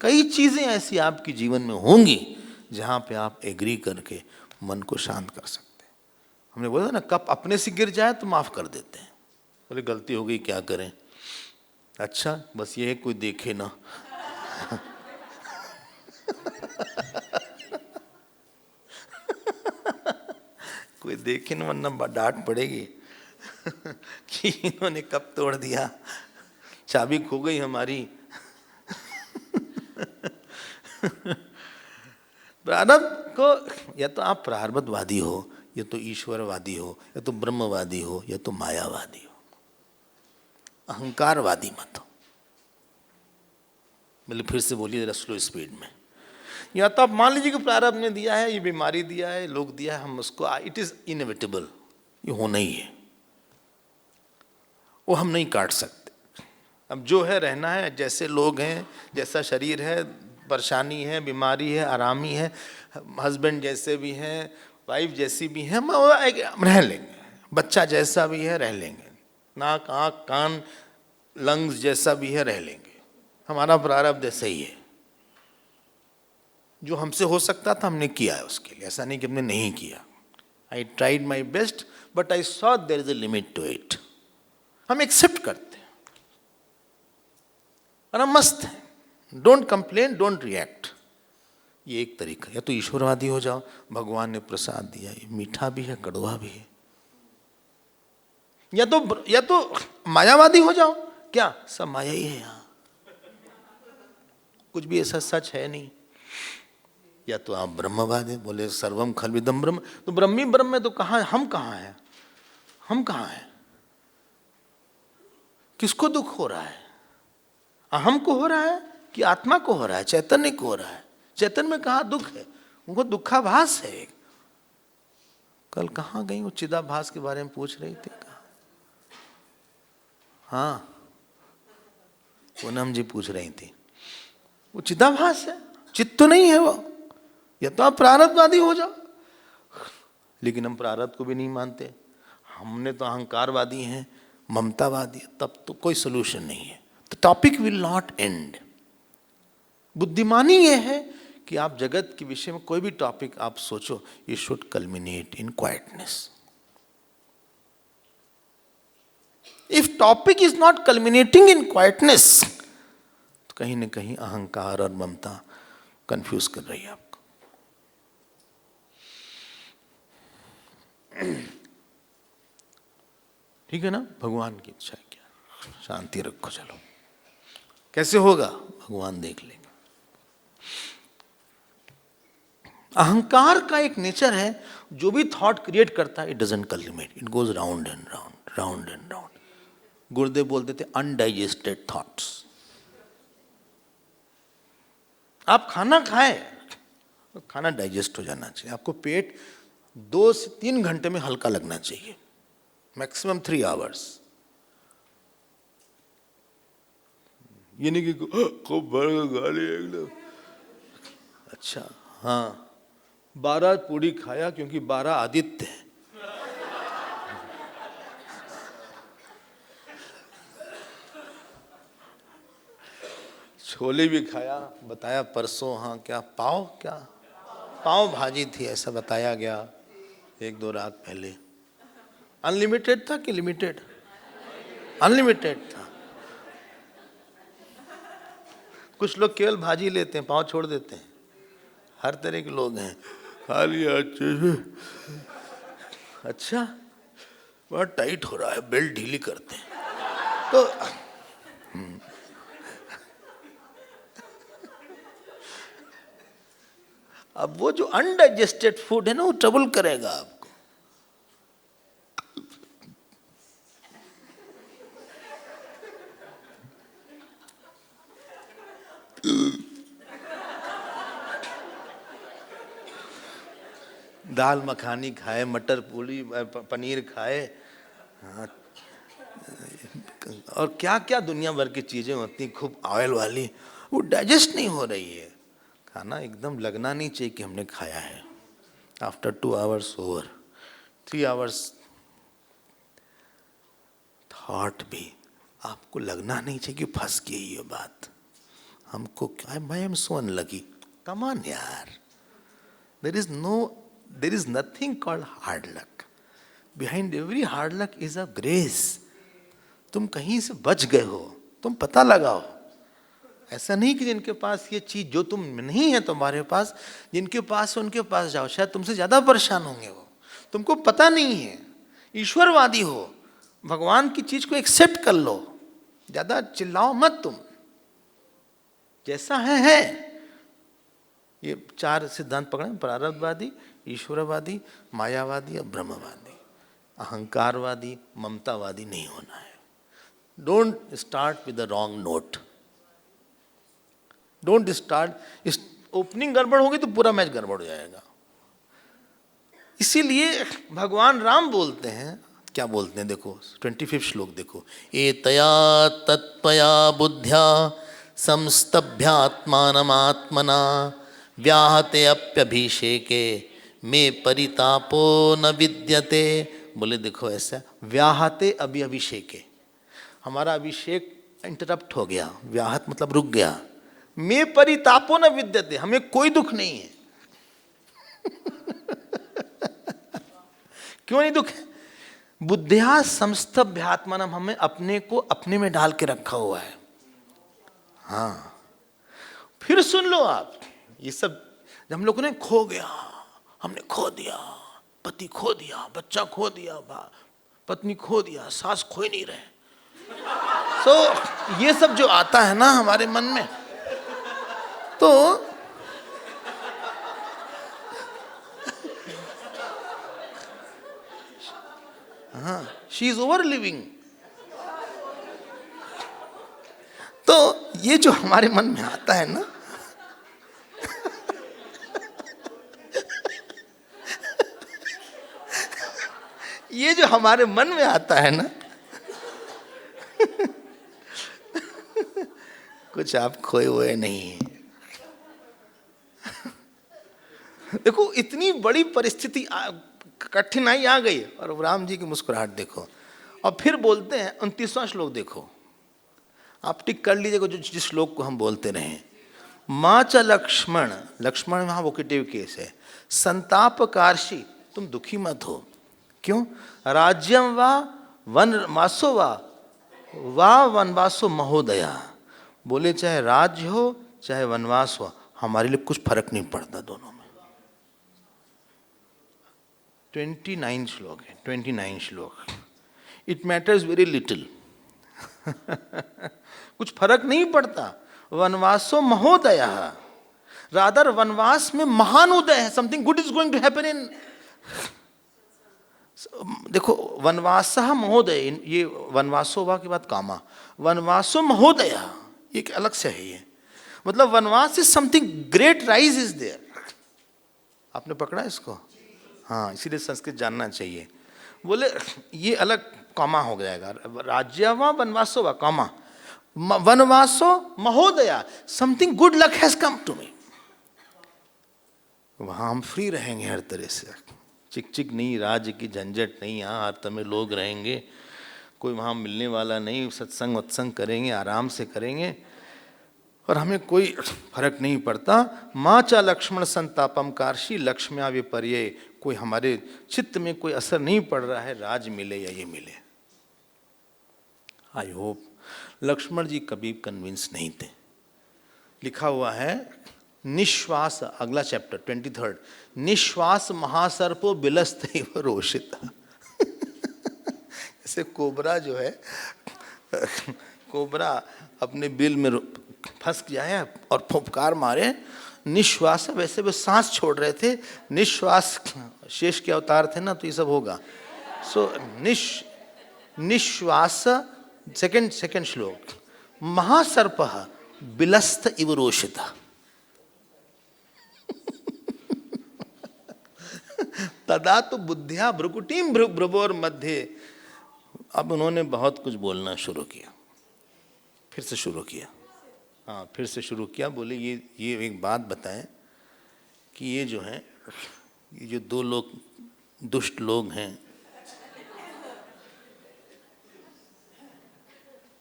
कई चीजें ऐसी आपके जीवन में होंगी जहां पे आप एग्री करके मन को शांत कर सकते हैं। हमने बोला ना, कप अपने से गिर जाए तो माफ कर देते हैं। बोले गलती हो गई क्या करें, अच्छा बस ये है कोई देखे ना। कोई देखे ना, वरना डांट पड़ेगी कि इन्होंने कप तोड़ दिया, चाबी खो गई हमारी। प्रारब्ध को या तो आप प्रारब्धवादी हो, या तो ईश्वरवादी हो, या तो ब्रह्मवादी हो, या तो मायावादी हो। अहंकारवादी मत हो। मतलब फिर से बोलिए जरा स्लो स्पीड में। या तो आप मान लीजिए कि प्रारब्ध ने दिया है, ये बीमारी दिया है, लोग दिया है, हम उसको, इट इज इनएविटेबल, ये होना ही है, वो हम नहीं काट सकते। अब जो है रहना है, जैसे लोग हैं, जैसा शरीर है, परेशानी है, बीमारी है, आरामी है, हस्बैंड जैसे भी हैं, वाइफ जैसी भी है, हम रह लेंगे। बच्चा जैसा भी है रह लेंगे, नाक आँख कान लंग्स जैसा भी है रह लेंगे। हमारा प्रारब्ध ऐसा ही है। जो हमसे हो सकता था हमने किया है उसके लिए, ऐसा नहीं कि हमने नहीं किया। I tried my best but I saw there is a limit to it. हम एक्सेप्ट करते हैं और हम मस्त हैं। Don't complain, don't react. ये एक तरीका। या तो ईश्वरवादी हो जाओ, भगवान ने प्रसाद दिया, ये मीठा भी है कड़वा भी है। या तो मायावादी हो जाओ, क्या सब माया ही है यहाँ, कुछ भी ऐसा सच है नहीं। या तो आप ब्रह्मवादी, बोले सर्वम खल्विदम ब्रह्म, तो ब्रह्म ही ब्रह्म है, तो कहाँ हम कहाँ हैं, हम कहाँ हैं? किसको दुख हो रहा है? अहम को हो रहा है कि आत्मा को हो रहा है, चैतन्य को हो रहा है? चैतन्य में कहाँ दुख है? उनको दुखाभास है। कल कहाँ गई वो चिदाभास के बारे में पूछ रही थी, कहाँ? हाँ, पूनम जी पूछ रही थी। वो चिदाभास है, चित्त तो नहीं है वो। या तो आप प्रारब्धवादी हो जाओ, लेकिन हम प्रारब्ध को भी नहीं मानते, हमने तो अहंकारवादी हैं, ममतावादी, तब तो कोई सोल्यूशन नहीं है। The topic will not and. बुद्धिमानी यह है कि आप जगत के विषय में कोई भी टॉपिक आप सोचो, you should culminate in quietness. If topic is not culminating in quietness, तो कहीं ना कहीं अहंकार और ममता कंफ्यूज कर रही है आपको। ठीक है ना? भगवान की इच्छा है क्या? शांति रखो। चलो कैसे होगा भगवान देख लेंगे। अहंकार का एक नेचर है, जो भी थॉट क्रिएट करता है it doesn't culminate, it goes round and round, round and round. Gurudev बोलते थे अनडाइजेस्टेड थॉट्स। आप खाना खाएं, खाना डाइजेस्ट हो जाना चाहिए। आपको पेट 2 से 3 घंटे में हल्का लगना चाहिए, मैक्सिमम 3 आवर्स। ये नहीं कि खूब बड़ा गाली एकदम। अच्छा हाँ, 12 पूड़ी खाया क्योंकि 12 आदित्य है। छोले भी खाया, बताया परसों, हाँ क्या पाव, क्या पाव भाजी थी ऐसा बताया गया 1-2 रात पहले। अनलिमिटेड था कि लिमिटेड? अनलिमिटेड था। कुछ लोग केवल भाजी लेते हैं, पाव छोड़ देते हैं। हर तरह के लोग हैं। खा लिया अच्छे से, अच्छा बहुत टाइट हो रहा है, बेल्ट ढीली करते हैं। तो अब वो जो अनडाइजेस्टेड फूड है ना, वो ट्रबल करेगा आपको। दाल मखानी खाए, मटर पूरी, पनीर खाए, हाँ, और क्या क्या दुनिया भर की चीजें होती खूब ऑयल वाली, वो डाइजेस्ट नहीं हो रही है। खाना एकदम लगना नहीं चाहिए कि हमने खाया है। After 2 hours over, 3 hours thought भी आपको लगना नहीं चाहिए कि फंस गई ये बात। हमको क्या, I am so unlucky. Come on यार, there is nothing called hard luck. Behind every hard luck is a grace. तुम कहीं से बच गए हो, तुम पता लगाओ। ऐसा नहीं कि जिनके पास ये चीज जो तुम नहीं है तुम्हारे पास, जिनके पास उनके पास जाओ, शायद तुमसे ज्यादा परेशान होंगे वो, तुमको पता नहीं है। ईश्वरवादी हो, भगवान की चीज को एक्सेप्ट कर लो, ज्यादा चिल्लाओ मत तुम, जैसा है। ये 4 सिद्धांत पकड़े, प्रारब्धवादी, ईश्वरवादी, मायावादी और ब्रह्मवादी। अहंकारवादी, ममतावादी नहीं होना है। Don't start with the wrong note. Don't start, इस ओपनिंग गड़बड़ होगी तो पूरा मैच गड़बड़ हो जाएगा। इसीलिए भगवान राम बोलते हैं, क्या बोलते हैं देखो, 25वां श्लोक देखो, एतया तत्पया बुद्ध्या संस्तभ्यात्मानमात्मना व्याहते अप्यभिषेके मे परितापो न विद्यते। बोले देखो ऐसा, व्याहते अभी अभिषेके, हमारा अभिषेक इंटरप्ट हो गया, व्याहत मतलब रुक गया। मे परितापो न विद्यते, हमें कोई दुख नहीं है। क्यों नहीं दुख है? बुद्धिया संस्तभ्यात्मानम, हमें अपने को अपने में डाल के रखा हुआ है। हाँ फिर सुन लो आप, ये सब जब हम लोगों ने खो गया, हमने खो दिया, पति खो दिया, बच्चा खो दिया, पत्नी खो दिया, सास खो ही नहीं रहे। तो ये सब जो आता है ना हमारे मन में, तो हाँ, शी इज ओवर लिविंग। तो ये जो हमारे मन में आता है ना, ये जो हमारे मन में आता है ना, कुछ आप खोए हुए नहीं है। देखो इतनी बड़ी परिस्थिति कठिनाई आ गई और राम जी की मुस्कुराहट देखो। और फिर बोलते हैं 29वां श्लोक देखो, आप टिक कर लीजिएगा जिस श्लोक को हम बोलते रहे। माँ च लक्ष्मण, लक्ष्मण वहाँ वोकेटिव केस है, संतापकार्षी, तुम दुखी मत हो। क्यों? राज्यम वा वनवासो वा वनवासो महोदया, बोले चाहे राज्य हो चाहे वनवास हो, हमारे लिए कुछ फर्क नहीं पड़ता दोनों में। 29 श्लोक है, 29 श्लोक। It matters very little. कुछ फर्क नहीं पड़ता। वनवासो महोदया, रादर वनवास में महान उदय है, something good is going to happen in. देखो वनवासः महोदय, ये वनवासो वा के बाद कामा, वनवासो महोदया एक अलग से है ये, मतलब वनवास is something great rise is there. आपने पकड़ा इसको? हाँ, इसीलिए संस्कृत जानना चाहिए। बोले ये अलग कामा हो जाएगा, राज्य वा वनवासो वा कामा, वनवासो महोदया, something good luck has come to me. वहां हम फ्री रहेंगे हर तरह से, चिक चिक नहीं, राज्य की झंझट नहीं, यहाँ हर में लोग रहेंगे, कोई वहाँ मिलने वाला नहीं, सत्संग वत्संग करेंगे, आराम से करेंगे और हमें कोई फर्क नहीं पड़ता। माँ चा लक्ष्मण संतापम कार्षी लक्ष्म्या विपर्य, कोई हमारे चित्त में कोई असर नहीं पड़ रहा है, राज मिले या ये मिले। आई होप लक्ष्मण जी कभी कन्विंस नहीं थे। लिखा हुआ है निश्वास, अगला चैप्टर 23, निश्वास महासर्पो बिलस्त रोषित। जैसे कोबरा जो है, कोबरा अपने बिल में फंस गया है और फुफकार मारे, निश्वास, वैसे वे सांस छोड़ रहे थे, निश्वास, शेष के अवतार थे ना, तो ये सब होगा। सो निश्वास, सेकंड श्लोक, महासर्पः बिलस्त इव रोषितः। तदा तो बुद्धिया भ्रुकुटीम भ्रुवोर मध्य। अब उन्होंने बहुत कुछ बोलना शुरू किया, फिर से शुरू किया, हाँ फिर से शुरू किया। बोले ये एक बात बताएं कि ये जो है, ये जो दो लोग दुष्ट लोग हैं,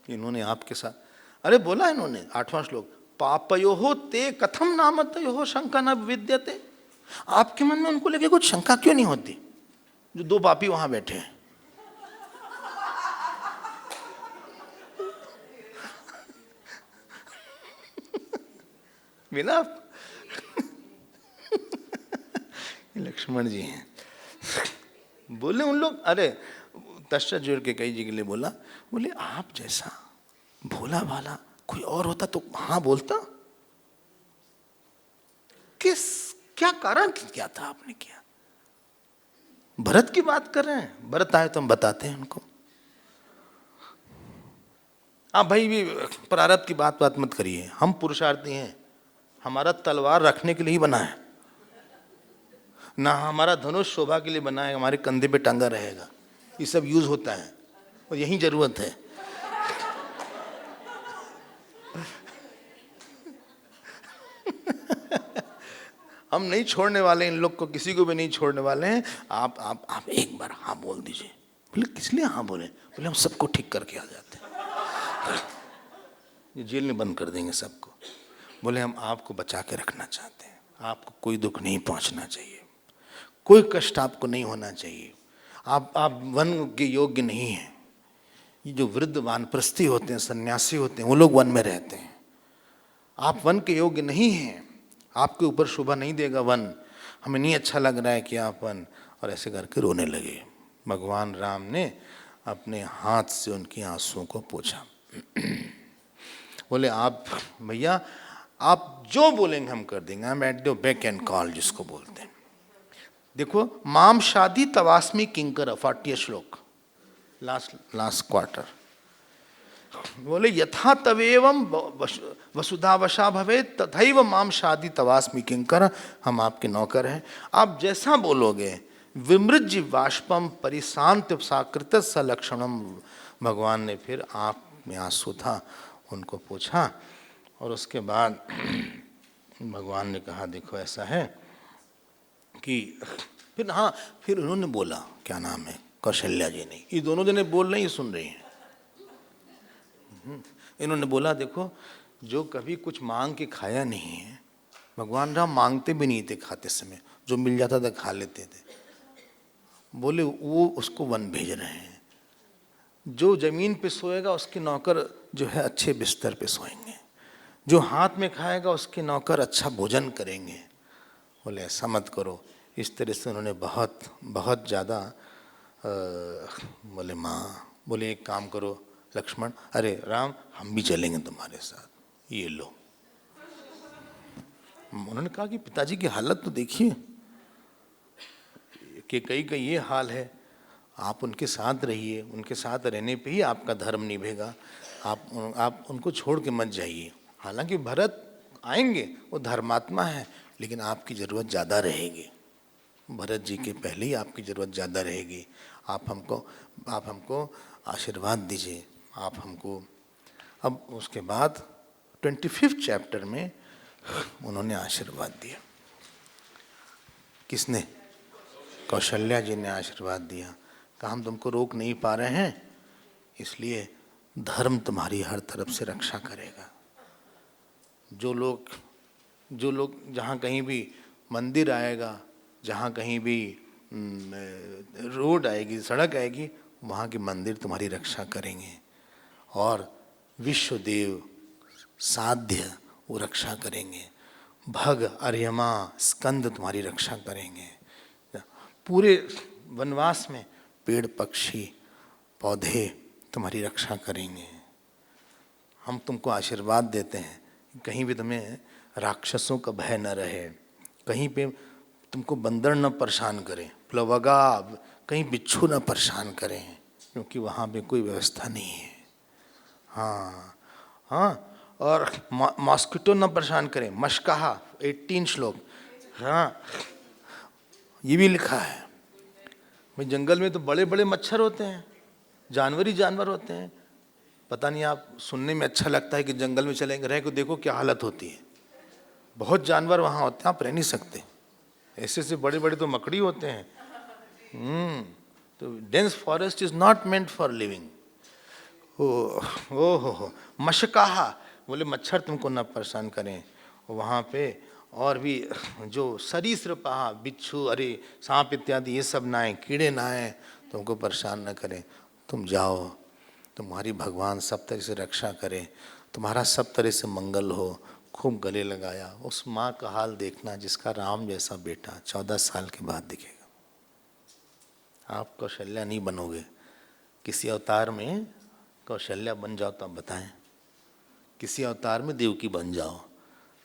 इन्होंने आपके साथ, अरे बोला इन्होंने 8वां श्लोक, पापयोः ते कथम नामतयोः शंका न विद्यते। आपके मन में उनको लेके कुछ शंका क्यों नहीं होती, जो दो पापी वहां बैठे हैं? मिला? लक्ष्मण जी हैं। बोले उन लोग, अरे तश्चा जोड़ के कई जी के लिए बोला, बोले आप जैसा भोला भाला कोई और होता तो हाँ बोलता, क्या कारण क्या था आपने किया? भरत की बात कर रहे हैं, भरत आए तो हम बताते हैं उनको। आप भाई भी प्रारब्ध की बात मत करिए, हम पुरुषार्थी हैं, हमारा तलवार रखने के लिए ही बना है ना, हमारा धनुष शोभा के लिए बना है, हमारे कंधे पे टंगा रहेगा, ये सब यूज होता है और यही जरूरत है। हम नहीं छोड़ने वाले इन लोग को, किसी को भी नहीं छोड़ने वाले हैं। आप एक बार हाँ बोल दीजिए। बोले किस लिए हाँ बोले? बोले हम सबको ठीक करके आ जाते हैं, ये जेल में बंद कर देंगे सबको। बोले हम आपको बचा के रखना चाहते हैं, आपको कोई दुख नहीं पहुंचना चाहिए, कोई कष्ट आपको नहीं होना चाहिए, आप वन के योग्य नहीं हैं। ये जो वृद्ध वानप्रस्थी होते हैं, सन्यासी होते हैं, वो लोग वन में रहते हैं, आप वन के योग्य नहीं हैं, आपके ऊपर शोभा नहीं देगा वन, हमें नहीं अच्छा लग रहा है कि आप वन। और ऐसे करके रोने लगे। भगवान राम ने अपने हाथ से उनकी आंसुओं को पोंछा। बोले आप भैया आप जो बोलेंगे हम कर देंगे, हम at the back and call जिसको बोलते हैं। देखो माम शादी तवास्मी किंकर, 40 श्लोक, लास्ट क्वार्टर। बोले यथा तवेवम वसुधावशा भवे तथैव माम शादी तवास्मी किंकर, हम आपके नौकर हैं, आप जैसा बोलोगे। विमृज्य बाष्पम परिशांत साकृत सलक्षणम, भगवान ने फिर आँख में आंसू था उनको पूछा और उसके बाद भगवान ने कहा देखो ऐसा है कि फिर हाँ, फिर उन्होंने बोला, क्या नाम है, कौशल्या जी ने, ये दोनों जने बोल रहे हैं, ये सुन रहे हैं। इन्होंने बोला, देखो जो कभी कुछ मांग के खाया नहीं है, भगवान राम मांगते भी नहीं थे खाते समय, जो मिल जाता था खा लेते थे। बोले वो उसको वन भेज रहे हैं, जो जमीन पे सोएगा उसके नौकर जो है अच्छे बिस्तर पे सोएंगे, जो हाथ में खाएगा उसके नौकर अच्छा भोजन करेंगे। बोले ऐसा मत करो। इस तरह से उन्होंने बहुत बहुत ज़्यादा बोले माँ, बोले एक काम करो लक्ष्मण, अरे राम, हम भी चलेंगे तुम्हारे साथ, ये लो। उन्होंने कहा कि पिताजी की हालत तो देखिए, कि कई का ये हाल है, आप उनके साथ रहिए, उनके साथ रहने पे ही आपका धर्म निभेगा, आप उनको छोड़ के मत जाइए। हालांकि भरत आएंगे, वो धर्मात्मा है, लेकिन आपकी ज़रूरत ज़्यादा रहेगी, भरत जी के पहले ही आपकी ज़रूरत ज़्यादा रहेगी। आप हमको आशीर्वाद दीजिए, आप हमको। अब उसके बाद 25वें चैप्टर में उन्होंने आशीर्वाद दिया। किसने? कौशल्या जी ने आशीर्वाद दिया। कहा हम तुमको रोक नहीं पा रहे हैं, इसलिए धर्म तुम्हारी हर तरफ से रक्षा करेगा। जो लोग जहाँ कहीं भी मंदिर आएगा, जहाँ कहीं भी रोड आएगी, सड़क आएगी, वहाँ के मंदिर तुम्हारी रक्षा करेंगे, और विश्वदेव साध्य वो रक्षा करेंगे, भग अर्यमा स्कंद तुम्हारी रक्षा करेंगे। पूरे वनवास में पेड़ पक्षी पौधे तुम्हारी रक्षा करेंगे। हम तुमको आशीर्वाद देते हैं, कहीं भी तुम्हें राक्षसों का भय न रहे, कहीं पे तुमको बंदर न परेशान करें, प्लवगा कहीं बिच्छू न परेशान करें, क्योंकि वहाँ पे कोई व्यवस्था नहीं है। हाँ हाँ, और मॉस्किटो न परेशान करें, मशकाहा 18 श्लोक। हाँ, ये भी लिखा है भाई, जंगल में तो बड़े बड़े मच्छर होते हैं, जानवर ही जानवर होते हैं। पता नहीं, आप सुनने में अच्छा लगता है कि जंगल में चलेंगे, रह को देखो क्या हालत होती है। बहुत जानवर वहाँ होते हैं, आप रह नहीं सकते। ऐसे से बड़े बड़े तो मकड़ी होते हैं। तो dense forest is not meant for living. हो मशकाहा, बोले मच्छर तुमको न परेशान करें वहाँ पे। और भी जो सरीसृपा, बिच्छू, अरे सांप इत्यादि, ये सब ना आए, कीड़े ना आए, तुमको परेशान न करें। तुम जाओ, तुम्हारी भगवान सब तरह से रक्षा करें, तुम्हारा सब तरह से मंगल हो। खूब गले लगाया। उस माँ का हाल देखना जिसका राम जैसा बेटा 14 साल के बाद दिखेगा। आप कौशल्या नहीं बनोगे, किसी अवतार में कौशल्या बन जाओ तो आप बताएं, किसी अवतार में देवकी बन जाओ,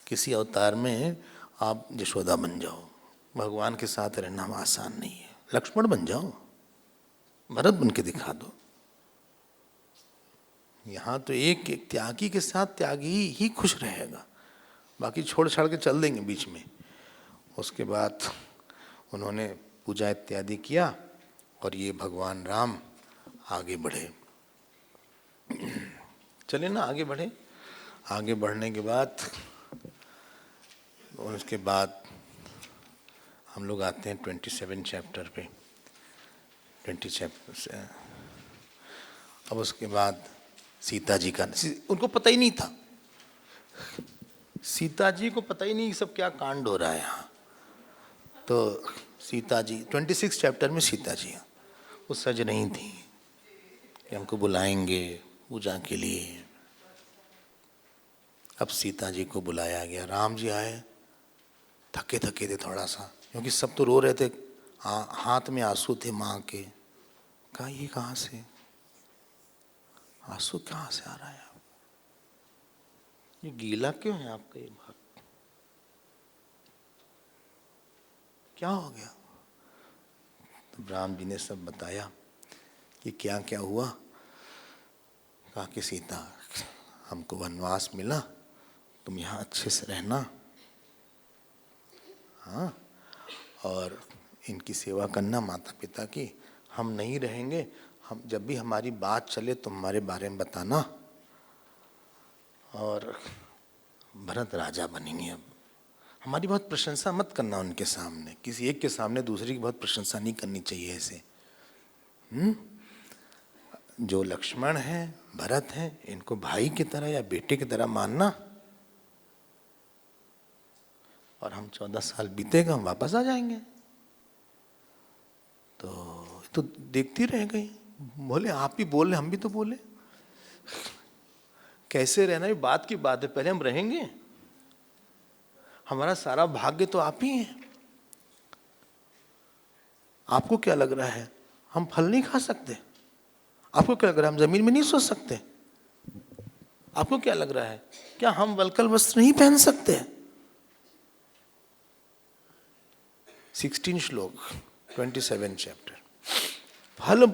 किसी अवतार में आप यशोदा बन जाओ। भगवान के साथ रहना आसान नहीं है। लक्ष्मण बन जाओ, भरत बन के दिखा दो। यहाँ तो एक एक त्यागी के साथ त्यागी ही खुश रहेगा, बाकी छोड़ छाड़ के चल देंगे बीच में। उसके बाद उन्होंने पूजा इत्यादि किया और ये भगवान राम आगे बढ़े। चले ना, आगे बढ़े। आगे बढ़ने के बाद और उसके बाद हम लोग आते हैं 27 चैप्टर पे। 20 चैप्टर से अब उसके बाद सीता जी का, उनको पता ही नहीं था, सीता जी को पता ही नहीं सब क्या कांड हो रहा है यहाँ। तो सीता जी 26 चैप्टर में सीता जी वो सज नहीं थी कि हमको बुलाएंगे पूजा के लिए। अब सीता जी को बुलाया गया। राम जी आए, थके थके थे थोड़ा सा, क्योंकि सब तो रो रहे थे, हाथ में आंसू थे माँ के। कहा ये कहाँ से आंसू, कहाँ से आ रहा है, ये गीला क्यों है आपका ये भाग, क्या हो गया? तो राम जी ने सब बताया कि क्या क्या हुआ। कहा कि सीता, हमको वनवास मिला, तुम यहाँ अच्छे से रहना, हाँ, और इनकी सेवा करना माता पिता की। हम नहीं रहेंगे, हम जब भी हमारी बात चले तो हमारे बारे में बताना। और भरत राजा बनेंगे अब, हमारी बहुत प्रशंसा मत करना उनके सामने, किसी एक के सामने दूसरे की बहुत प्रशंसा नहीं करनी चाहिए ऐसे। जो लक्ष्मण है, भरत है, इनको भाई की तरह या बेटे की तरह मानना, और हम 14 साल बीतेगा, हम वापस आ जाएंगे। तो देखती रह गई। बोले आप ही बोले, हम भी तो बोले। कैसे रहना ये बात की बात है, पहले हम रहेंगे। हमारा सारा भाग्य तो आप ही है। आपको क्या लग रहा है हम फल नहीं खा सकते? आपको क्या लग रहा है हम जमीन में नहीं सो सकते? आपको क्या लग रहा है क्या हम वल्कल वस्त्र नहीं पहन सकते? 16 श्लोक 27 चैप्टर। फल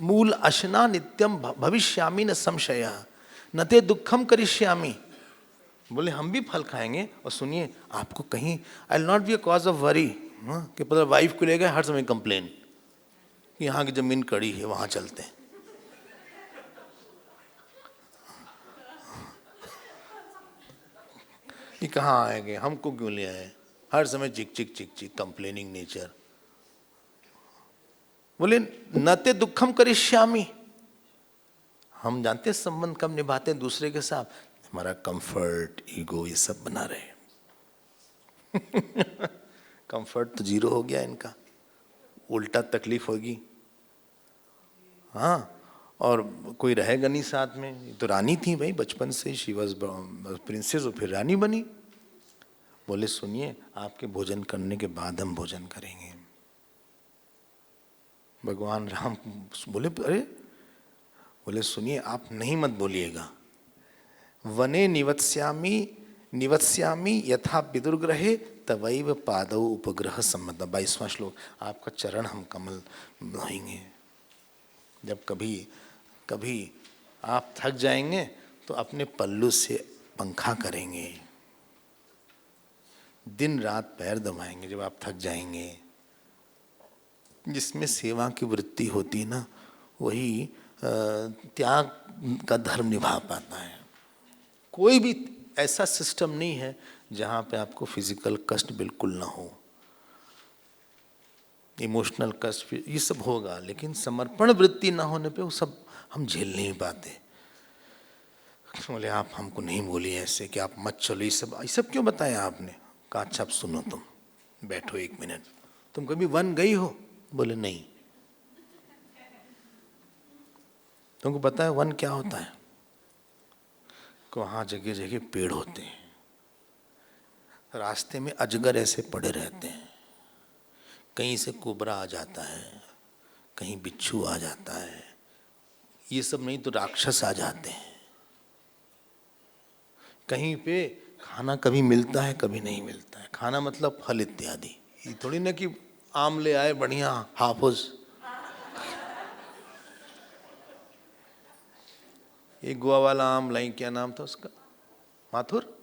मूल अशना नित्यम भविष्यामि न संशय न ते दुखम करिष्यामि। बोले हम भी फल खाएंगे। और सुनिए, आपको कहीं I will not be a cause of worry कि पता वाइफ को ले गए हर समय कंप्लेन कि यहाँ की जमीन कड़ी है, वहां चलते हैं। ये कहाँ आएंगे, हमको क्यों ले आए, हर समय चिक चिक चिक चिक कंप्लेनिंग नेचर। बोले नते दुखम करिष्यामि। हम जानते हैं संबंध कब निभाते हैं दूसरे के साथ, हमारा कंफर्ट, ईगो, ये सब बना रहे। कंफर्ट तो जीरो हो गया इनका, उल्टा तकलीफ होगी। हाँ, और कोई रहेगा नहीं साथ में। तो रानी थी भाई बचपन से, शी वॉज प्रिंसेस, और फिर रानी बनी। बोले सुनिए, आपके भोजन करने के बाद हम भोजन करेंगे। भगवान राम बोले अरे, बोले सुनिए आप नहीं मत बोलिएगा। वने निवत्स्यामि यथा विदुर्ग्रहे तवैव पादौ उपग्रह सम्मत। 22वां श्लोक। आपका चरण हम कमल धोएंगे। जब कभी कभी आप थक जाएंगे तो अपने पल्लू से पंखा करेंगे, दिन रात पैर दबाएंगे जब आप थक जाएंगे। जिसमें सेवा की वृत्ति होती ना, वही त्याग का धर्म निभा पाता है। कोई भी ऐसा सिस्टम नहीं है जहाँ पे आपको फिजिकल कष्ट बिल्कुल ना हो। इमोशनल कष्ट ये सब होगा, लेकिन समर्पण वृत्ति ना होने पे वो सब हम झेल नहीं पाते। बोले आप हमको नहीं बोलिए ऐसे कि आप मत चलो, ये सब क्यों बताया आपने? कहा अच्छा अब सुनो, तुम बैठो 1 मिनट। तुम कभी वन गई हो? बोले नहीं। तुमको पता है वन क्या होता है? कि वहाँ जगह जगह पेड़ होते हैं, रास्ते में अजगर ऐसे पड़े रहते हैं, कहीं से कोबरा आ जाता है, कहीं बिच्छू आ जाता है, ये सब नहीं तो राक्षस आ जाते हैं। कहीं पे खाना कभी मिलता है कभी नहीं मिलता है। खाना मतलब फल इत्यादि। ये थोड़ी ना कि आम ले आए बढ़िया हाफुज। ये गोवा वाला आम लाई, क्या नाम था उसका? माथुर।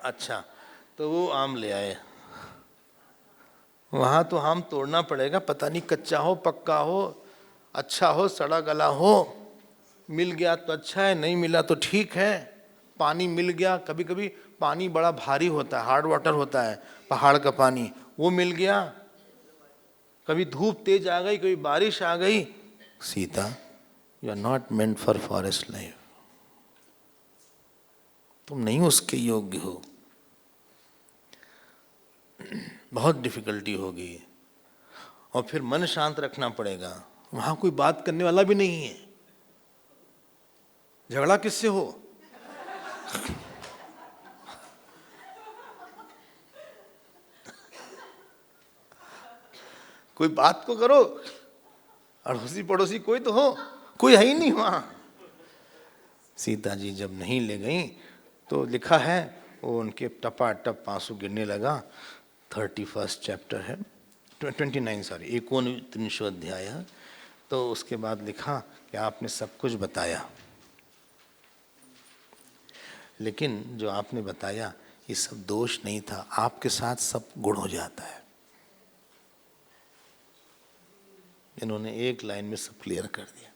अच्छा, तो वो आम ले आए। वहां तो आम तोड़ना पड़ेगा, पता नहीं कच्चा हो पक्का हो, अच्छा हो सड़ा गला हो। मिल गया तो अच्छा है, नहीं मिला तो ठीक है। पानी मिल गया, कभी कभी पानी बड़ा भारी होता है, हार्ड वाटर होता है, पहाड़ का पानी, वो मिल गया। कभी धूप तेज आ गई, कभी बारिश आ गई। Sita, you are not meant for forest life. तुम नहीं उसके योग्य हो। बहुत डिफिकल्टी होगी। और फिर मन शांत रखना पड़ेगा। वहां कोई बात करने वाला भी नहीं है। झगड़ा किससे हो? कोई बात को करो, अड़ोसी पड़ोसी कोई तो हो, कोई है ही नहीं वहां। सीता जी जब नहीं ले गई तो लिखा है वो उनके टपाटप आंसू गिरने लगा। 31 चैप्टर है, 29 सॉरी 29 अध्याय। तो उसके बाद लिखा कि आपने सब कुछ बताया, लेकिन जो आपने बताया ये सब दोष नहीं था, आपके साथ सब गुण हो जाता है। इन्होंने एक लाइन में सब क्लियर कर दिया।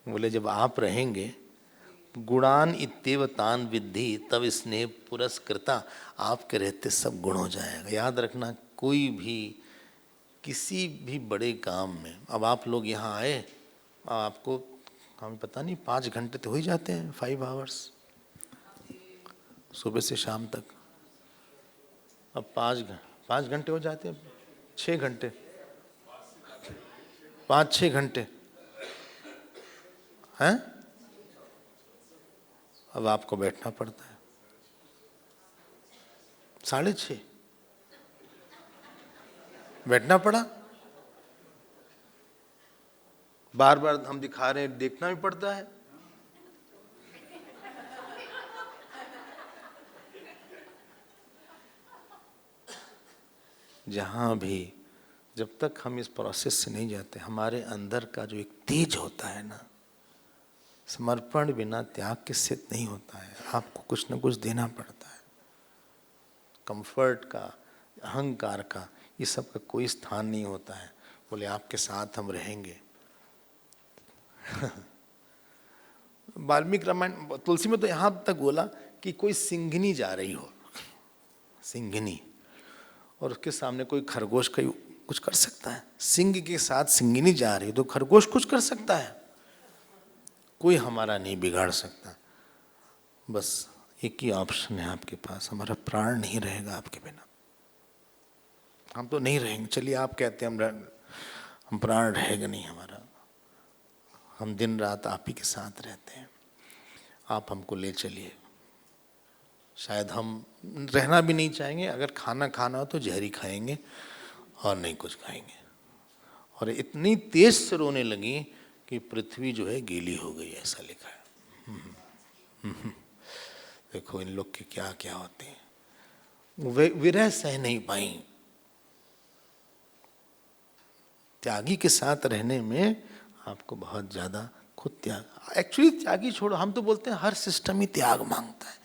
बोले जब आप रहेंगे गुणान इत्येव तान विद्धि तब स्नेह पुरस्कृता। आपके रहते सब गुण हो जाएगा। याद रखना, कोई भी किसी भी बड़े काम में, अब आप लोग यहाँ आए, आपको हमें पता नहीं 5 घंटे तो हो ही जाते हैं, 5 आवर्स सुबह से शाम तक। अब 5 घंटे हो जाते हैं, 6 घंटे, 5-6 घंटे हैं। अब आपको बैठना पड़ता है 6:30, बैठना पड़ा। बार बार हम दिखा रहे हैं, देखना भी पड़ता है। जहां भी, जब तक हम इस प्रोसेस से नहीं जाते, हमारे अंदर का जो एक तेज होता है ना, समर्पण बिना त्याग के सिद्ध नहीं होता है। आपको कुछ न कुछ देना पड़ता है। कंफर्ट का, अहंकार का, ये सब का कोई स्थान नहीं होता है। बोले आपके साथ हम रहेंगे। वाल्मीकि रामायण, तुलसी में तो यहाँ तक बोला कि कोई सिंघनी जा रही हो, सिंघनी, और उसके सामने कोई खरगोश का कुछ कर सकता है? सिंह के साथ सिंघनी जा रही तो खरगोश कुछ कर सकता है? कोई हमारा नहीं बिगाड़ सकता। बस एक ही ऑप्शन है आपके पास, हमारा प्राण नहीं रहेगा आपके बिना। हम तो नहीं रहेंगे, चलिए आप कहते हैं हम प्राण रहेगा नहीं हमारा। हम दिन रात आप ही के साथ रहते हैं, आप हमको ले चलिए। शायद हम रहना भी नहीं चाहेंगे, अगर खाना खाना हो तो जहरी खाएंगे और नहीं कुछ खाएंगे। और इतनी तेज से रोने लगी कि पृथ्वी जो है गीली हो गई, ऐसा लिखा है। देखो इन लोग के क्या क्या होते हैं। वे विरह सह नहीं पाई। त्यागी के साथ रहने में आपको बहुत ज्यादा खुद त्याग, एक्चुअली त्यागी छोड़ो, हम तो बोलते हैं हर सिस्टम ही त्याग मांगता है।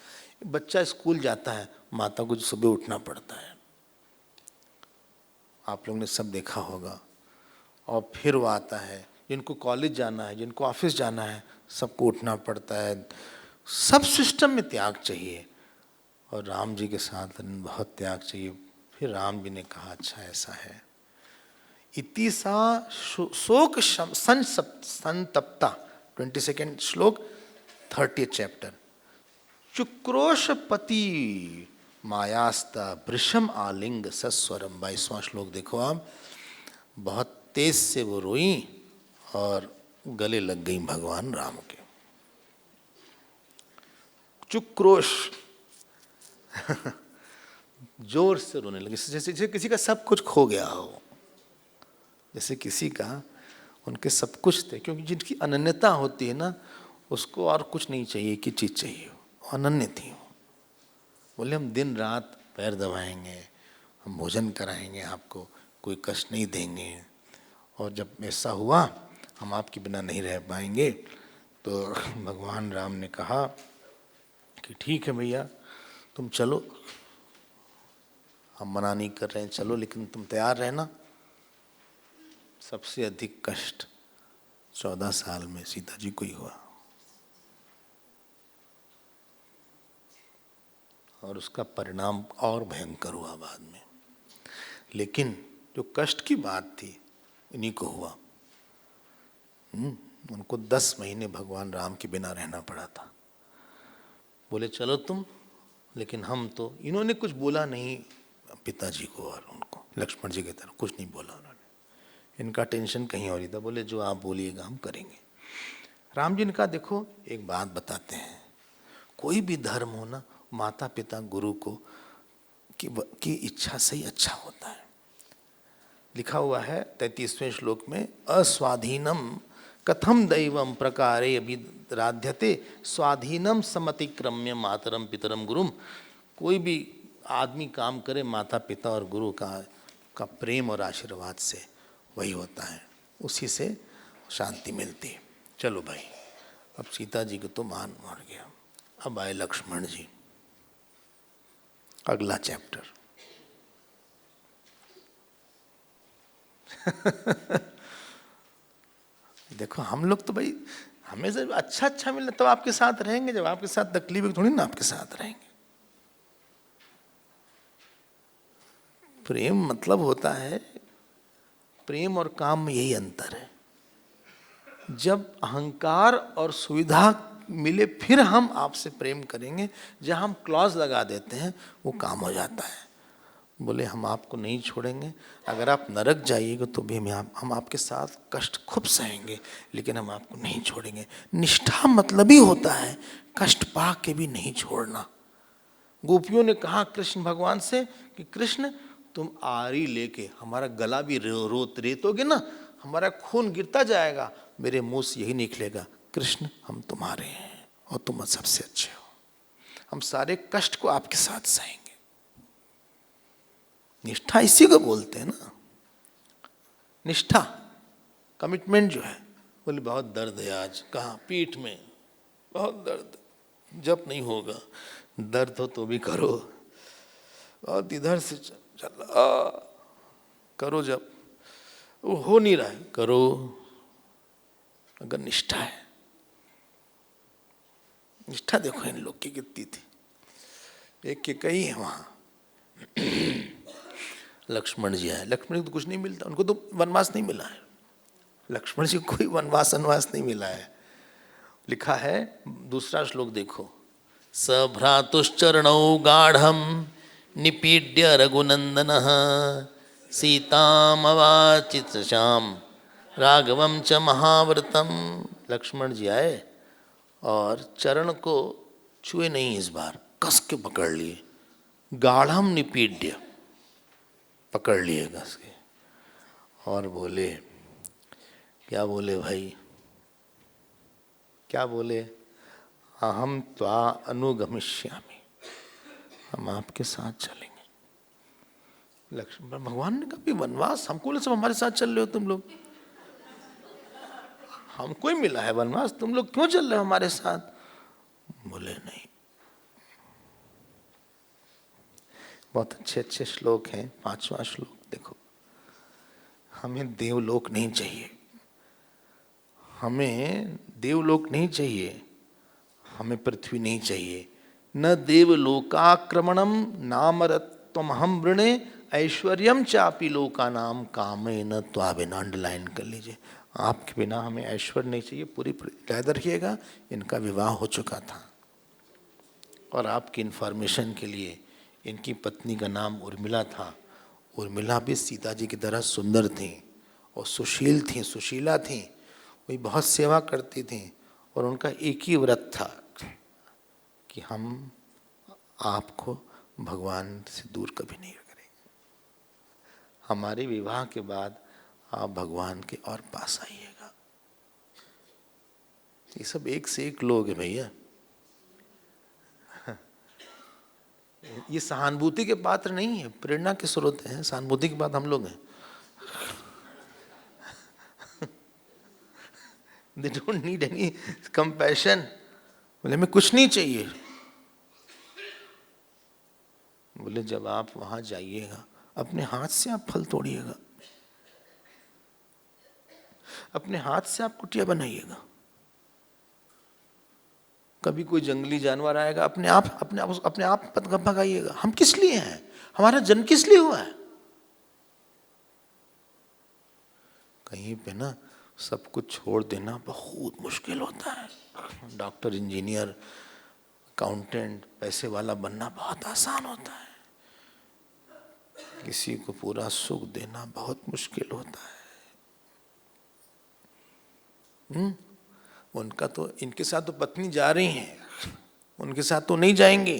बच्चा स्कूल जाता है, माता को सुबह उठना पड़ता है, आप लोगों ने सब देखा होगा। और फिर वो आता है, जिनको कॉलेज जाना है, जिनको ऑफिस जाना है, सबको उठना पड़ता है। सब सिस्टम में त्याग चाहिए। और राम जी के साथ बहुत त्याग चाहिए। फिर राम जी ने कहा अच्छा ऐसा है। इति सा शोक संतप्ता, 22 श्लोक, 30 चैप्टर। चुक्रोशपति मायास्ता वृषम आलिंग सस्वरम, 22वां श्लोक देखो आप। बहुत तेज से वो रोई और गले लग गई भगवान राम के। चुक्रोश, जोर से रोने लगे, जैसे किसी का सब कुछ खो गया हो, जैसे किसी का, उनके सब कुछ थे। क्योंकि जिनकी अनन्यता होती है ना, उसको और कुछ नहीं चाहिए, कि चीज चाहिए, अनन्य थी। बोले हम दिन रात पैर दबाएंगे, हम भोजन कराएंगे आपको, कोई कष्ट नहीं देंगे, और जब ऐसा हुआ हम आपके बिना नहीं रह पाएंगे। तो भगवान राम ने कहा कि ठीक है भैया तुम चलो, हम मना नहीं कर रहे हैं, चलो, लेकिन तुम तैयार रहना। सबसे अधिक कष्ट 14 साल में सीता जी को ही हुआ, और उसका परिणाम और भयंकर हुआ बाद में। लेकिन जो कष्ट की बात थी इन्हीं को हुआ। उनको 10 महीने भगवान राम के बिना रहना पड़ा था। बोले चलो तुम, लेकिन हम तो, इन्होंने कुछ बोला नहीं पिताजी को और उनको, लक्ष्मण जी की तरह कुछ नहीं बोला उन्होंने। इनका टेंशन कहीं और ही था। बोले जो आप बोलिएगा हम करेंगे। राम जी ने कहा देखो एक बात बताते हैं, कोई भी धर्म हो ना, माता पिता गुरु को की इच्छा से ही अच्छा होता है। लिखा हुआ है 33वें श्लोक में, अस्वाधीनम कथम दैवम प्रकारे अभिराध्यते स्वाधीनम समतिक्रम्य मातरम पितरम गुरुम। कोई भी आदमी काम करे माता पिता और गुरु का प्रेम और आशीर्वाद से, वही होता है, उसी से शांति मिलती है। चलो भाई, अब सीता जी को तो मान मर गया। अब आए लक्ष्मण जी, अगला चैप्टर। देखो हम लोग तो भाई, हमें जब अच्छा अच्छा मिले तो आपके साथ रहेंगे, जब आपके साथ तकलीफ है थोड़ी ना आपके साथ रहेंगे। प्रेम मतलब होता है, प्रेम और काम में यही अंतर है। जब अहंकार और सुविधा मिले फिर हम आपसे प्रेम करेंगे, जब हम क्लॉज लगा देते हैं वो काम हो जाता है। बोले हम आपको नहीं छोड़ेंगे, अगर आप नरक जाइएगा तो भी हम आपके साथ कष्ट खूब सहेंगे, लेकिन हम आपको नहीं छोड़ेंगे। निष्ठा मतलब ही होता है कष्ट पा के भी नहीं छोड़ना। गोपियों ने कहा कृष्ण भगवान से कि कृष्ण तुम आरी लेके हमारा गला भी रेतोगे ना, हमारा खून गिरता जाएगा, मेरे मुंह से यही निकलेगा कृष्ण हम तुम्हारे हैं और तुम सबसे अच्छे हो, हम सारे कष्ट को आपके साथ सहेंगे। निष्ठा इसी को बोलते हैं ना, निष्ठा कमिटमेंट जो है। बोले बहुत दर्द है आज, कहाँ? पीठ में बहुत दर्द, जब नहीं होगा, दर्द हो तो भी करो, और इधर से चल करो, जब वो हो नहीं रहा है करो। अगर निष्ठा है, निष्ठा देखो इन लोग की कितनी थी। एक के कई है वहां। लक्ष्मण जी आए, लक्ष्मण जी को कुछ नहीं मिलता, उनको तो वनवास नहीं मिला है, लक्ष्मण जी को कोई वनवास नहीं मिला है। लिखा है दूसरा श्लोक देखो, सभ्रातुश्चरणौ गाढ़म निपीड्य रघुनंदनः सीतामवाचित श्याम राघवम च महाव्रतम। लक्ष्मण जी आए और चरण को छुए नहीं, इस बार कस के पकड़ लिए, गाढ़म निपीड्य पकड़ लिए कस के, और बोले, क्या बोले भाई, क्या बोले? अहम त्वा अनुगमिष्यामि, हम आपके साथ चलेंगे। लक्ष्मण भगवान ने कहा वनवास हमको सब हमारे साथ चल रहे हो तुम लोग, हमको ही मिला है वनवास, तुम लोग क्यों चल रहे हो हमारे साथ? बोले नहीं। बहुत अच्छे अच्छे श्लोक हैं। 5वां श्लोक देखो, हमें देवलोक नहीं चाहिए, हमें देवलोक नहीं चाहिए, हमें पृथ्वी नहीं चाहिए। न देवलोकाक्रमणम नामरत्वम हम वृणे ऐश्वर्यम चापी लोका नाम कामे न त्वाबिना। अंडरलाइन कर लीजिए, आपके बिना हमें ऐश्वर्य नहीं चाहिए। पूरी याद रखिएगा, इनका विवाह हो चुका था, और आपकी इन्फॉर्मेशन के लिए इनकी पत्नी का नाम उर्मिला था। उर्मिला भी सीता जी की तरह सुंदर थी और सुशील थी, सुशीला थी, वही बहुत सेवा करती थी, और उनका एक ही व्रत था कि हम आपको भगवान से दूर कभी नहीं करेंगे, हमारे विवाह के बाद आप भगवान के और पास आइएगा। ये सब एक से एक लोग हैं भैया, ये सहानुभूति के पात्र नहीं है, प्रेरणा के स्रोत हैं। सहानुभूति के बाद हम लोग हैं। They don't need any compassion। बोले हमें कुछ नहीं चाहिए। बोले जब आप वहां जाइएगा अपने हाथ से आप फल तोड़िएगा, अपने हाथ से आप कुटिया बनाइएगा। कभी कोई जंगली जानवर आएगा, अपने आप भगाइएगा। हम किस लिए हैं? हमारा जन्म किस लिए हुआ है? कहीं पे ना सब कुछ छोड़ देना बहुत मुश्किल होता है। डॉक्टर, इंजीनियर, अकाउंटेंट, पैसे वाला बनना बहुत आसान होता है, किसी को पूरा सुख देना बहुत मुश्किल होता है। उनका तो, इनके साथ तो पत्नी जा रही हैं, उनके साथ तो नहीं जाएंगे।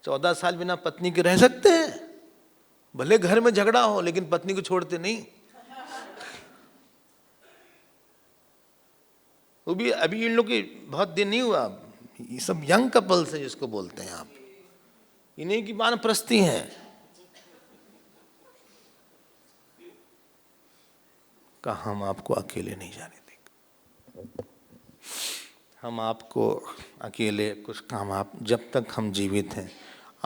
14 साल बिना पत्नी के रह सकते हैं? भले घर में झगड़ा हो लेकिन पत्नी को छोड़ते नहीं। वो भी अभी इन लोग की बहुत दिन नहीं हुआ, ये सब यंग कपल्स है जिसको बोलते हैं आप, इन्हीं की वानप्रस्थी है। कहा हम आपको अकेले नहीं जाने देंगे, हम आपको अकेले कुछ काम, आप जब तक हम जीवित हैं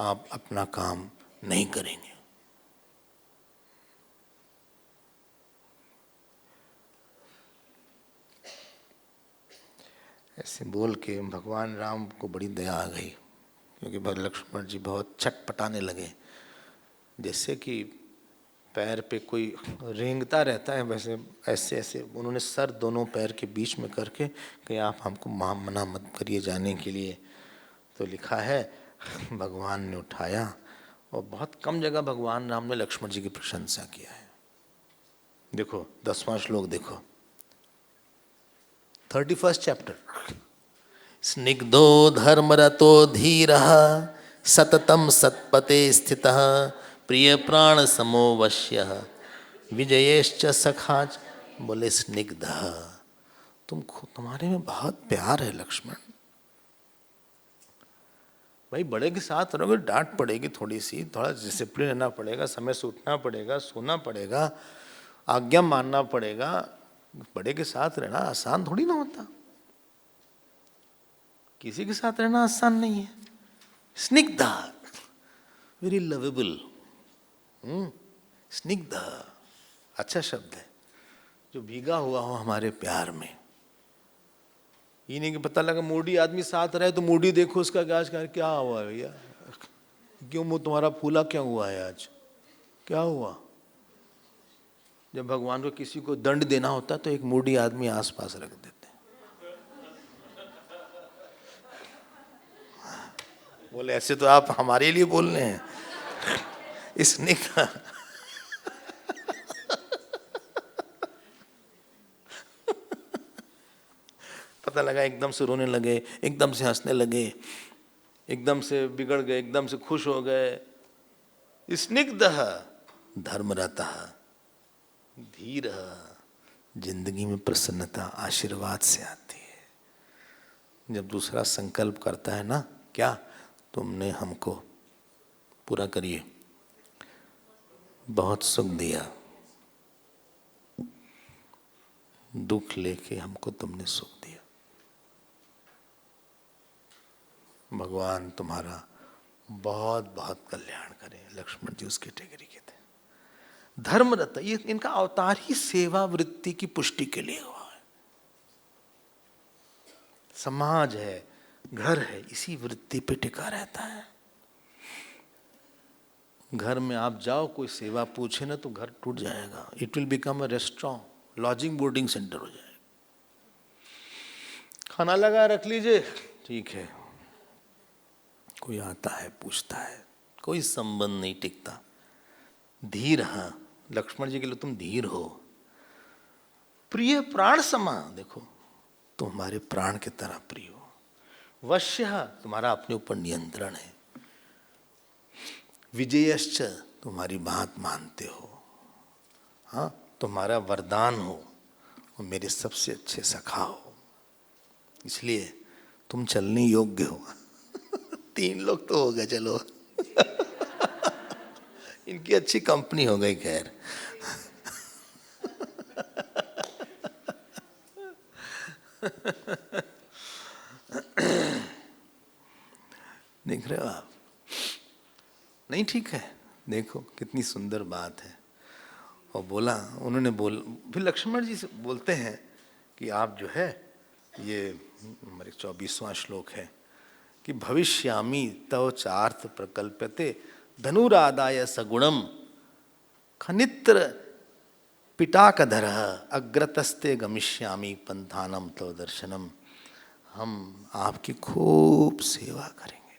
आप अपना काम नहीं करेंगे। ऐसे बोल के भगवान राम को बड़ी दया आ गई, क्योंकि लक्ष्मण जी बहुत छटपटाने लगे, जैसे कि पैर पे कोई रेंगता रहता है वैसे ऐसे ऐसे उन्होंने सर दोनों पैर के बीच में करके कि आप हमको मना मत करिए जाने के लिए। तो लिखा है भगवान ने उठाया, और बहुत कम जगह भगवान राम ने लक्ष्मण जी की प्रशंसा किया है। देखो 10वां श्लोक देखो, 31 चैप्टर। स्निग्धो धर्मरतो धीरः सततम सत्पते स्थितः प्रिय प्राण समो वश्यः विजयेश्च सखा। बोले स्निग्ध, तुम्हारे में बहुत प्यार है लक्ष्मण। भाई बड़े के साथ रहोगे डांट पड़ेगी थोड़ी सी, थोड़ा डिसिप्लिन रहना पड़ेगा, समय से उठना पड़ेगा, सोना पड़ेगा, आज्ञा मानना पड़ेगा। बड़े के साथ रहना आसान थोड़ी ना होता, किसी के साथ रहना आसान नहीं है। Snigdha, very lovable. स्निग्धा अच्छा शब्द है, जो भीगा हुआ हो हमारे प्यार में। ये नहीं कि पता लगा मूडी आदमी साथ रहे तो मूडी देखो उसका क्या हुआ भैया, क्यों मुंह तुम्हारा फूला क्या हुआ है आज, क्या हुआ। जब भगवान को किसी को दंड देना होता तो एक मूडी आदमी आसपास रख देते। बोले ऐसे तो आप हमारे लिए बोल रहे हैं। इसने कहा पता लगा एकदम से रोने लगे, एकदम से हंसने लगे, एकदम से बिगड़ गए, एकदम से खुश हो गए। स्निग्धः धर्मरतः धीरः, जिंदगी में प्रसन्नता आशीर्वाद से आती है। जब दूसरा संकल्प करता है ना, क्या तुमने हमको पूरा करिए, बहुत सुख दिया, दुख लेके हमको तुमने सुख दिया, भगवान तुम्हारा बहुत बहुत कल्याण करे। लक्ष्मण जी उस कैटेगरी के थे। धर्मरत, ये इनका अवतार ही सेवा वृत्ति की पुष्टि के लिए हुआ है। समाज है, घर है, इसी वृत्ति पे टिका रहता है। घर में आप जाओ, कोई सेवा पूछे ना तो घर टूट जाएगा। It will become a restaurant, lodging boarding centre हो जाएगा। खाना लगा रख लीजिए, ठीक है, कोई आता है पूछता है, कोई संबंध नहीं टिकता। धीर, हाँ लक्ष्मण जी के लिए तुम धीर हो। प्रिय प्राण समा, देखो तुम हमारे प्राण की तरह प्रिय हो। वश्य, तुम्हारा अपने ऊपर नियंत्रण है। विजयश्च, तुम्हारी बात मानते हो, हाँ तुम्हारा वरदान हो और मेरे सबसे अच्छे सखा हो, इसलिए तुम चलने योग्य हो। 3 लोग तो हो गए, चलो इनकी अच्छी कंपनी हो गई। खैर देख रहे हो आप, नहीं ठीक है, देखो कितनी सुंदर बात है। और बोला, उन्होंने फिर लक्ष्मण जी से बोलते हैं कि आप जो है, ये हमारे 24वां श्लोक है कि भविष्यामि तव चार्थ प्रकल्प्यते धनुरादाय सगुणम खनित्र पिटाकधरः अग्रतस्ते गमिष्यामि पंथानम तव दर्शनम। हम आपकी खूब सेवा करेंगे।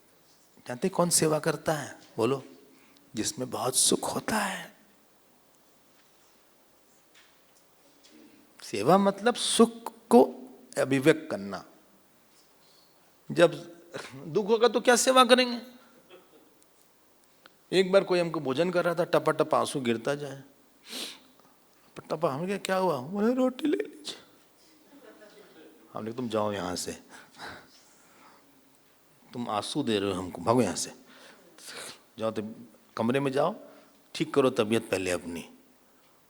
जानते कौन सेवा करता है? बोलो, जिसमें बहुत सुख होता है। सेवा मतलब सुख को अभिव्यक्त करना। जब दुख होगा तो क्या सेवा करेंगे? एक बार कोई हमको भोजन कर रहा था, टपा टपा आंसू गिरता जाए, टपा, हमें क्या हुआ? बोले रोटी ले लीजिए। हमने तुम जाओ यहाँ से, तुम आंसू दे रहे हो हमको, भागो यहाँ से, जाओ तो कमरे में जाओ, ठीक करो तबीयत पहले अपनी,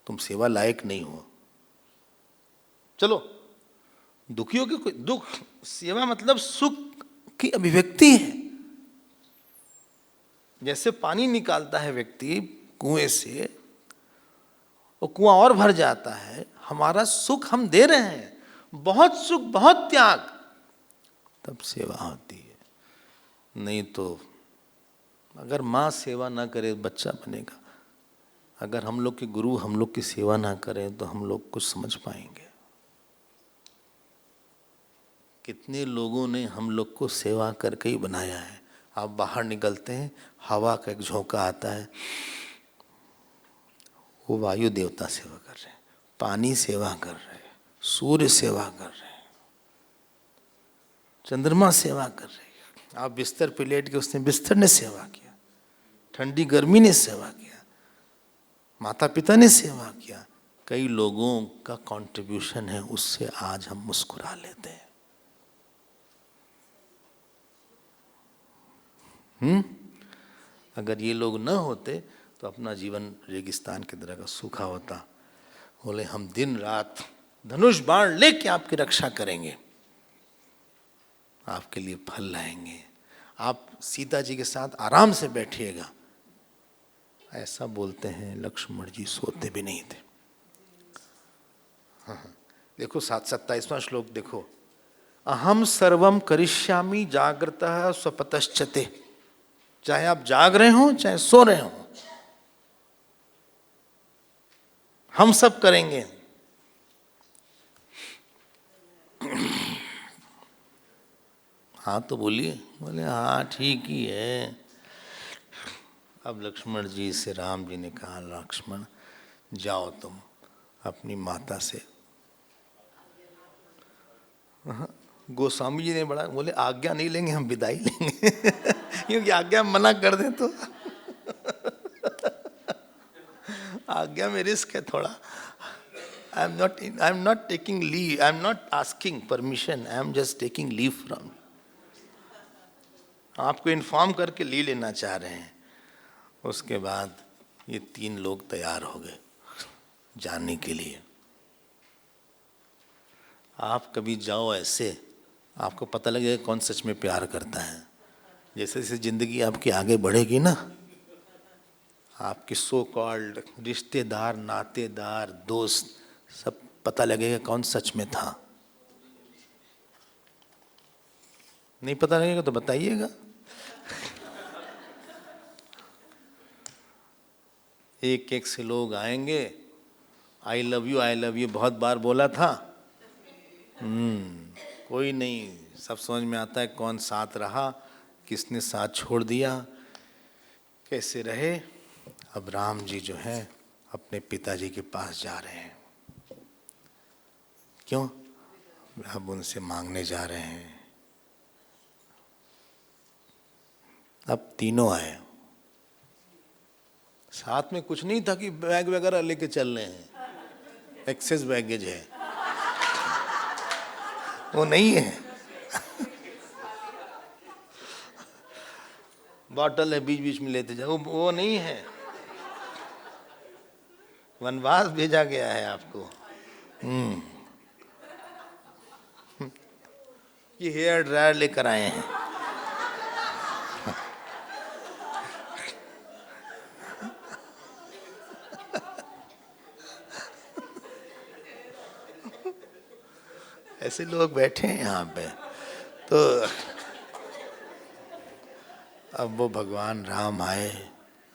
तुम सेवा लायक नहीं हो। चलो, दुखियों की कोई दुख, सेवा मतलब सुख की अभिव्यक्ति है। जैसे पानी निकालता है व्यक्ति कुएं से, और कुआं और भर जाता है, हमारा सुख हम दे रहे हैं, बहुत सुख बहुत त्याग, तब सेवा होती है। नहीं तो अगर माँ सेवा ना करे बच्चा बनेगा। अगर हम लोग के गुरु हम लोग की सेवा ना करें तो हम लोग कुछ समझ पाएंगे? कितने लोगों ने हम लोग को सेवा करके ही बनाया है। आप बाहर निकलते हैं, हवा का एक झोंका आता है, वो वायु देवता सेवा कर रहे हैं, पानी सेवा कर रहे हैं, सूर्य सेवा कर रहे हैं, चंद्रमा सेवा कर रहे हैं। आप बिस्तर पे लेट के, उसने बिस्तर ने सेवा किया, ठंडी गर्मी ने सेवा किया, माता पिता ने सेवा किया। कई लोगों का कंट्रीब्यूशन है, उससे आज हम मुस्कुरा लेते हैं। अगर ये लोग न होते तो अपना जीवन रेगिस्तान की तरह का सूखा होता। बोले हम दिन रात धनुष बाण लेके आपकी रक्षा करेंगे, आपके लिए फल लाएंगे, आप सीता जी के साथ आराम से बैठिएगा। ऐसा बोलते हैं। लक्ष्मण जी सोते भी नहीं थे। हाँ, देखो 27वां श्लोक देखो, अहम सर्वम करिष्यामि जागृतः स्वपतश्चते। चाहे आप जाग रहे हो चाहे सो रहे हो, हम सब करेंगे। हाँ तो बोलिए। बोले हाँ ठीक ही है। अब लक्ष्मण जी से राम जी ने कहा, लक्ष्मण जाओ तुम अपनी माता से। गोस्वामी जी ने बड़ा बोले आज्ञा नहीं लेंगे, हम विदाई लेंगे। क्योंकि आज्ञा मना कर दें तो आज्ञा में रिस्क है थोड़ा। I am not taking leave, I am not asking permission, I am just taking leave from. आपको इन्फॉर्म करके ली लेना चाह रहे हैं। उसके बाद ये 3 लोग तैयार हो गए जाने के लिए। आप कभी जाओ ऐसे, आपको पता लगेगा कौन सच में प्यार करता है। जैसे जैसे जिंदगी आपकी आगे बढ़ेगी ना, आपके सो कॉल्ड रिश्तेदार, नातेदार, दोस्त सब पता लगेगा कौन सच में था। नहीं पता लगेगा तो बताइएगा। एक एक से लोग आएंगे, आई लव यू बहुत बार बोला था, कोई नहीं, सब समझ में आता है कौन साथ रहा, किसने साथ छोड़ दिया, कैसे रहे। अब राम जी जो है अपने पिताजी के पास जा रहे हैं। क्यों? अब उनसे मांगने जा रहे हैं। अब तीनों आए, साथ में कुछ नहीं था कि बैग वगैरह लेके चल रहे हैं, एक्सेस बैगेज है, वो नहीं है। बॉटल है बीच बीच में लेते जाओ, वो नहीं है। वनवास भेजा गया है आपको। ये हेयर ड्रायर लेकर आए हैं। ऐसे लोग बैठे हैं यहाँ पे। तो अब वो भगवान राम आए,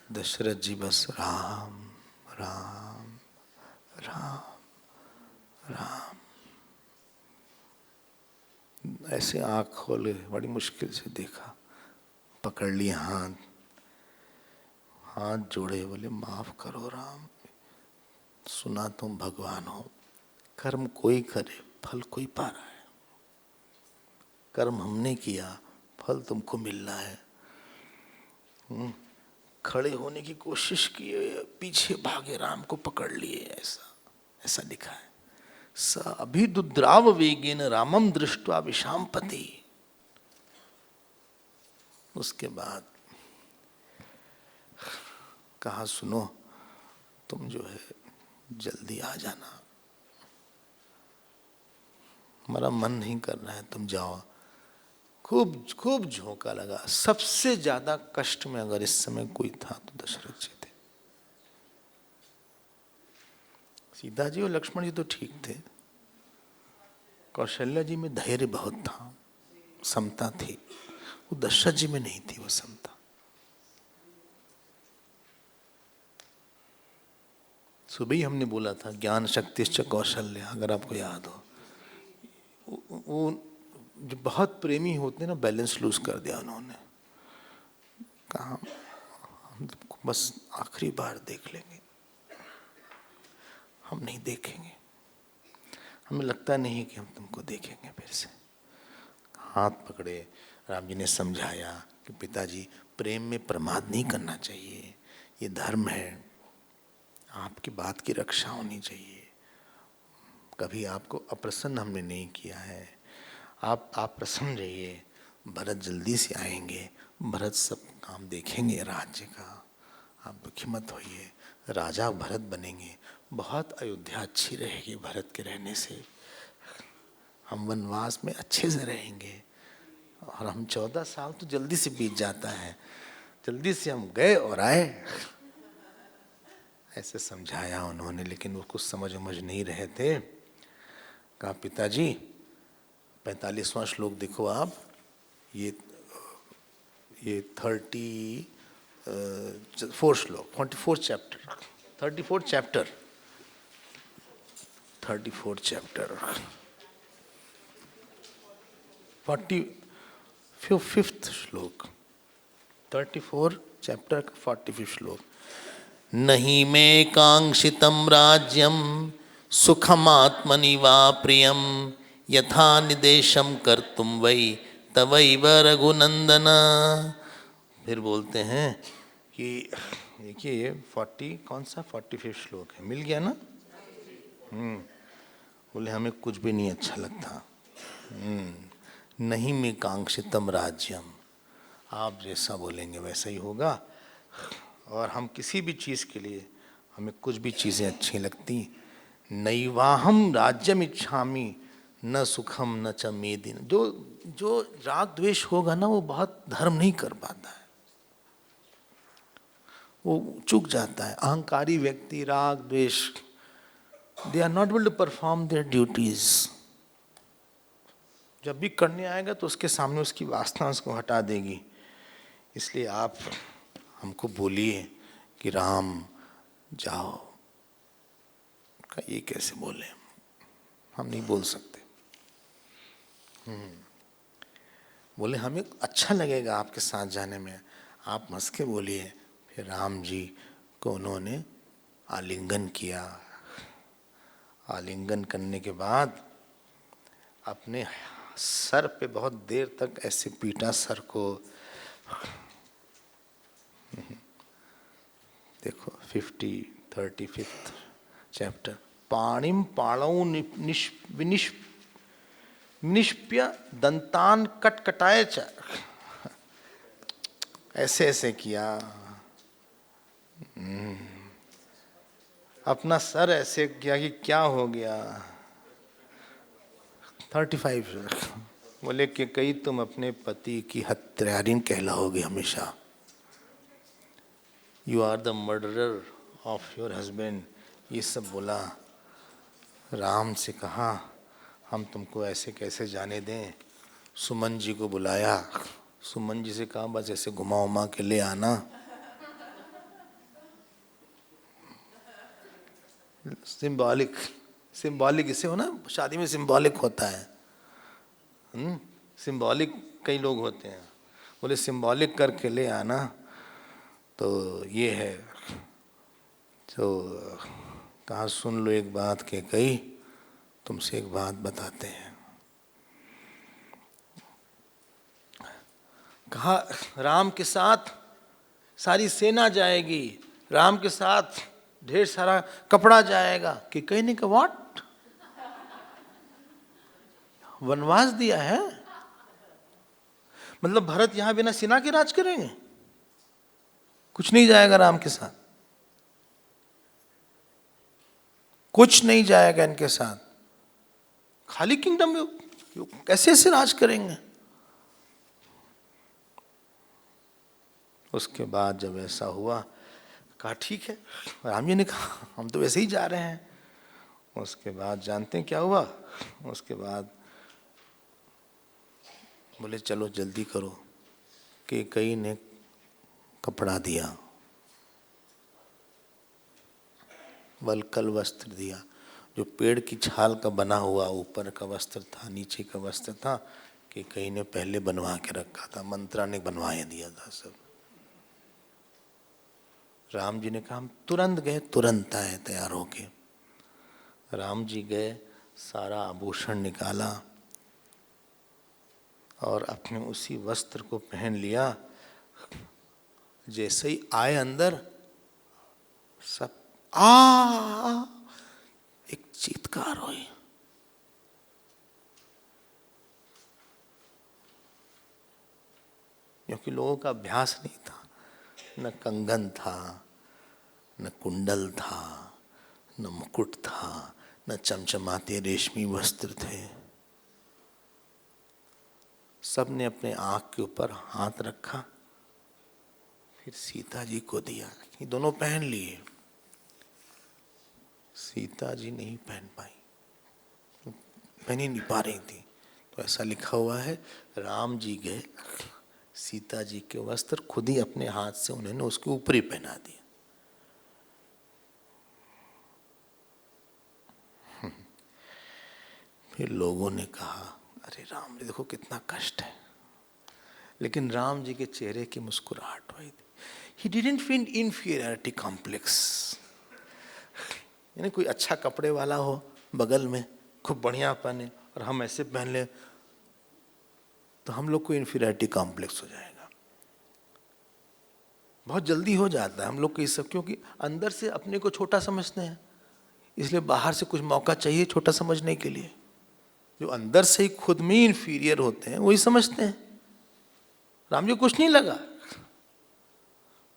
दशरथ जी बस राम राम राम राम, ऐसे आँख खोले, बड़ी मुश्किल से देखा, पकड़ लिए हाथ, हाथ जोड़े, बोले माफ करो राम, सुना तुम भगवान हो, कर्म कोई करे फल कोई पा रहा है, कर्म हमने किया फल तुमको मिल रहा है। खड़े होने की कोशिश किए, पीछे भागे, राम को पकड़ लिए, ऐसा ऐसा लिखा है। स अभिदुद्राव वेगेन रामम दृष्ट्वा विशांपति। उसके बाद कहा सुनो तुम जो है जल्दी आ जाना, हमारा मन नहीं कर रहा है, तुम जाओ। खूब खूब झोंका लगा। सबसे ज्यादा कष्ट में अगर इस समय कोई था तो दशरथ जी थे। सीता जी और लक्ष्मण जी तो ठीक थे, कौशल्या जी में धैर्य बहुत था, समता थी, वो दशरथ जी में नहीं थी वो समता। सुबह ही हमने बोला था ज्ञान शक्तिश्च कौशल्य, अगर आपको याद हो। वो जो बहुत प्रेमी होते हैं ना, बैलेंस लूज कर दिया उन्होंने। कहा हम तुमको बस आखिरी बार देख लेंगे, हम नहीं देखेंगे, हमें लगता नहीं कि हम तुमको देखेंगे फिर से। हाथ पकड़े, राम जी ने समझाया कि पिताजी प्रेम में प्रमाद नहीं करना चाहिए, ये धर्म है, आपकी बात की रक्षा होनी चाहिए, कभी आपको अप्रसन्न हमने नहीं किया है, आप प्रसन्न रहिए, भरत जल्दी से आएंगे, भरत सब काम देखेंगे राज्य का, आप दुखी मत होइए, राजा भरत बनेंगे, बहुत अयोध्या अच्छी रहेगी भरत के रहने से, हम वनवास में अच्छे से रहेंगे, और हम 14 साल तो जल्दी से बीत जाता है, जल्दी से हम गए और आए। ऐसे समझाया उन्होंने, लेकिन वो कुछ समझ नहीं रहे थे। कहा पिताजी 45वां श्लोक देखो आप, ये 34 श्लोक, 44 चैप्टर, 34 चैप्टर 45th श्लोक, 34 चैप्टर का 45 श्लोक। नहीं में कांक्षितम राज्यम सुखमात्मनि वा प्रियम यथा निदेशम कर्तुम वै तवैव रघुनंदन। फिर बोलते हैं कि देखिए 40 कौन सा 45 श्लोक है, मिल गया ना। बोले हमें कुछ भी नहीं अच्छा लगता। नहीं में कांक्षितम राज्यम, आप जैसा बोलेंगे वैसा ही होगा, और हम किसी भी चीज़ के लिए, हमें कुछ भी चीज़ें अच्छी लगती। नैवाहम राज्यम इच्छामि न सुखम न च मेदिन। जो राग द्वेष होगा ना, वो बहुत धर्म नहीं कर पाता है, वो चूक जाता है। अहंकारी व्यक्ति, राग द्वेष, they are not able to perform their duties. जब भी करने आएगा तो उसके सामने उसकी वासना उसको हटा देगी। इसलिए आप हमको बोलिए कि राम जाओ, का ये कैसे बोले, हम नहीं बोल सकते। बोले हमें अच्छा लगेगा आपके साथ जाने में, आप हंस के बोलिए। फिर राम जी को उन्होंने आलिंगन किया। आलिंगन करने के बाद अपने सर पे बहुत देर तक ऐसे पीटा सर को। देखो 35th चैप्टर, पाणिम पाणौ निष्प्य दंतान कटकटाए च, ऐसे ऐसे किया, अपना सर ऐसे किया कि क्या हो गया। 35 बोले कि कहीं तुम अपने पति की हत्यारिन कहलाओगे हमेशा, you are the murderer of your husband, ये सब बोला। राम से कहा हम तुमको ऐसे कैसे जाने दें। सुमन जी को बुलाया, सुमन जी से कहा बस ऐसे घुमा उमा के ले आना। सिंबॉलिक इसे हो ना, शादी में सिंबॉलिक होता है। सिंबॉलिक कई लोग होते हैं, बोले सिंबॉलिक करके ले आना। तो ये है, तो कहा सुन लो एक बात के कही, तुमसे एक बात बताते हैं। कहा राम के साथ सारी सेना जाएगी, राम के साथ ढेर सारा कपड़ा जाएगा। कि कहने का व्हाट, वनवास दिया है, मतलब भरत यहां बिना सेना के राज करेंगे, कुछ नहीं जाएगा राम के साथ, कुछ नहीं जाएगा इनके साथ, खाली किंगडम में कैसे से राज करेंगे। उसके बाद जब ऐसा हुआ, कहा ठीक है, राम जी ने कहा हम तो वैसे ही जा रहे हैं। उसके बाद जानते हैं क्या हुआ, उसके बाद बोले चलो जल्दी करो। कि कई ने कपड़ा दिया, वलकल वस्त्र दिया, जो पेड़ की छाल का बना हुआ ऊपर का वस्त्र था, नीचे का वस्त्र था, कि कई ने पहले बनवा के रखा था, मंत्रा ने बनवाया दिया था सब। राम जी ने कहा हम तुरंत गए, तुरंत आए तैयार होके। राम जी गए, सारा आभूषण निकाला और अपने उसी वस्त्र को पहन लिया। जैसे ही आए अंदर, सब एक चीत्कार हुई। क्योंकि लोगों का अभ्यास नहीं था, न कंगन था, न कुंडल था, न मुकुट था, न चमचमाते रेशमी वस्त्र थे। सबने अपने आँख के ऊपर हाथ रखा, फिर सीता जी को दिया। ये दोनों पहन लिए, सीता जी नहीं पहन पाई, पहन ही नहीं पा रही थी। तो ऐसा लिखा हुआ है, राम जी गए, सीता जी के वस्त्र खुद ही अपने हाथ से उन्होंने उसके ऊपर ही पहना दिया। फिर लोगों ने कहा अरे राम जी देखो कितना कष्ट है, लेकिन राम जी के चेहरे की मुस्कुराहट हुई थी। He didn't feel inferiority complex। यानी कोई अच्छा कपड़े वाला हो बगल में, खूब बढ़िया पहने, और हम ऐसे पहन ले तो हम लोग को इन्फीरियरिटी कॉम्प्लेक्स हो जाएगा। बहुत जल्दी हो जाता है हम लोग को ये सब, क्योंकि अंदर से अपने को छोटा समझते हैं, इसलिए बाहर से कुछ मौका चाहिए छोटा समझने के लिए। जो अंदर से ही खुद में ही इन्फीरियर होते हैं वही समझते हैं। राम जी को कुछ नहीं लगा।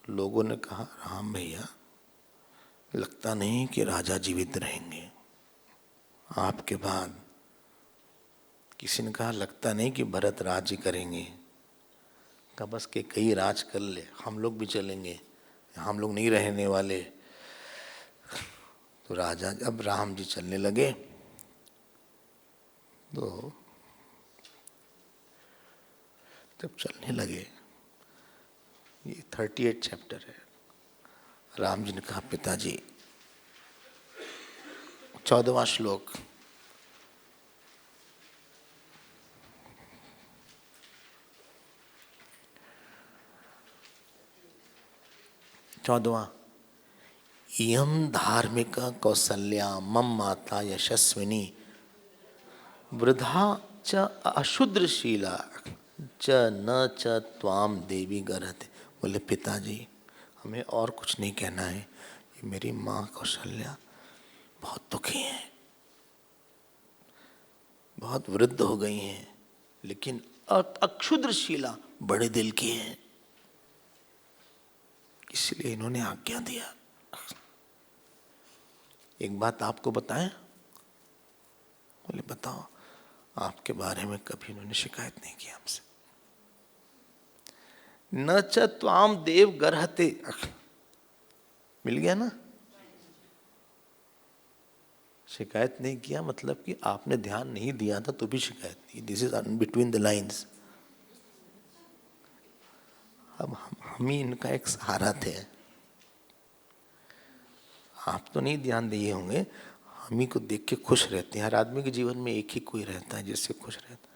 लोगों ने कहा राम भैया लगता नहीं कि राजा जीवित रहेंगे आपके बाद। किसी ने कहा लगता नहीं कि भरत राज्य करेंगे। कहा बस के कई राज कर ले, हम लोग भी चलेंगे, हम लोग नहीं रहने वाले। तो राजा अब राम जी चलने लगे तो जब चलने लगे, ये 38 चैप्टर है। राम जी ने कहा पिताजी, 14वां श्लोक, चौदवा, इयं धार्मिका कौसल्या मम माता यशस्विनी वृद्धा च अशुद्रशीला च न च त्वाम देवी गर्हते। बोले पिताजी हमें और कुछ नहीं कहना है, ये मेरी माँ कौशल्या बहुत दुखी हैं, बहुत वृद्ध हो गई हैं, लेकिन अक्षुद्रशीला बड़े दिल की हैं, इसलिए इन्होंने आज्ञा दिया। एक बात आपको बताएं? बोले बताओ। आपके बारे में कभी इन्होंने शिकायत नहीं की हमसे। न च त्वाम देव गर्हते, मिल गया ना। शिकायत नहीं किया मतलब कि आपने ध्यान नहीं दिया था तो भी शिकायत नहीं। This is between the lines. अब हम ही इनका एक सहारा थे। आप तो नहीं ध्यान दिए होंगे, हम ही को देख के खुश रहते हैं। हर आदमी के जीवन में एक ही कोई रहता है जिससे खुश रहता है।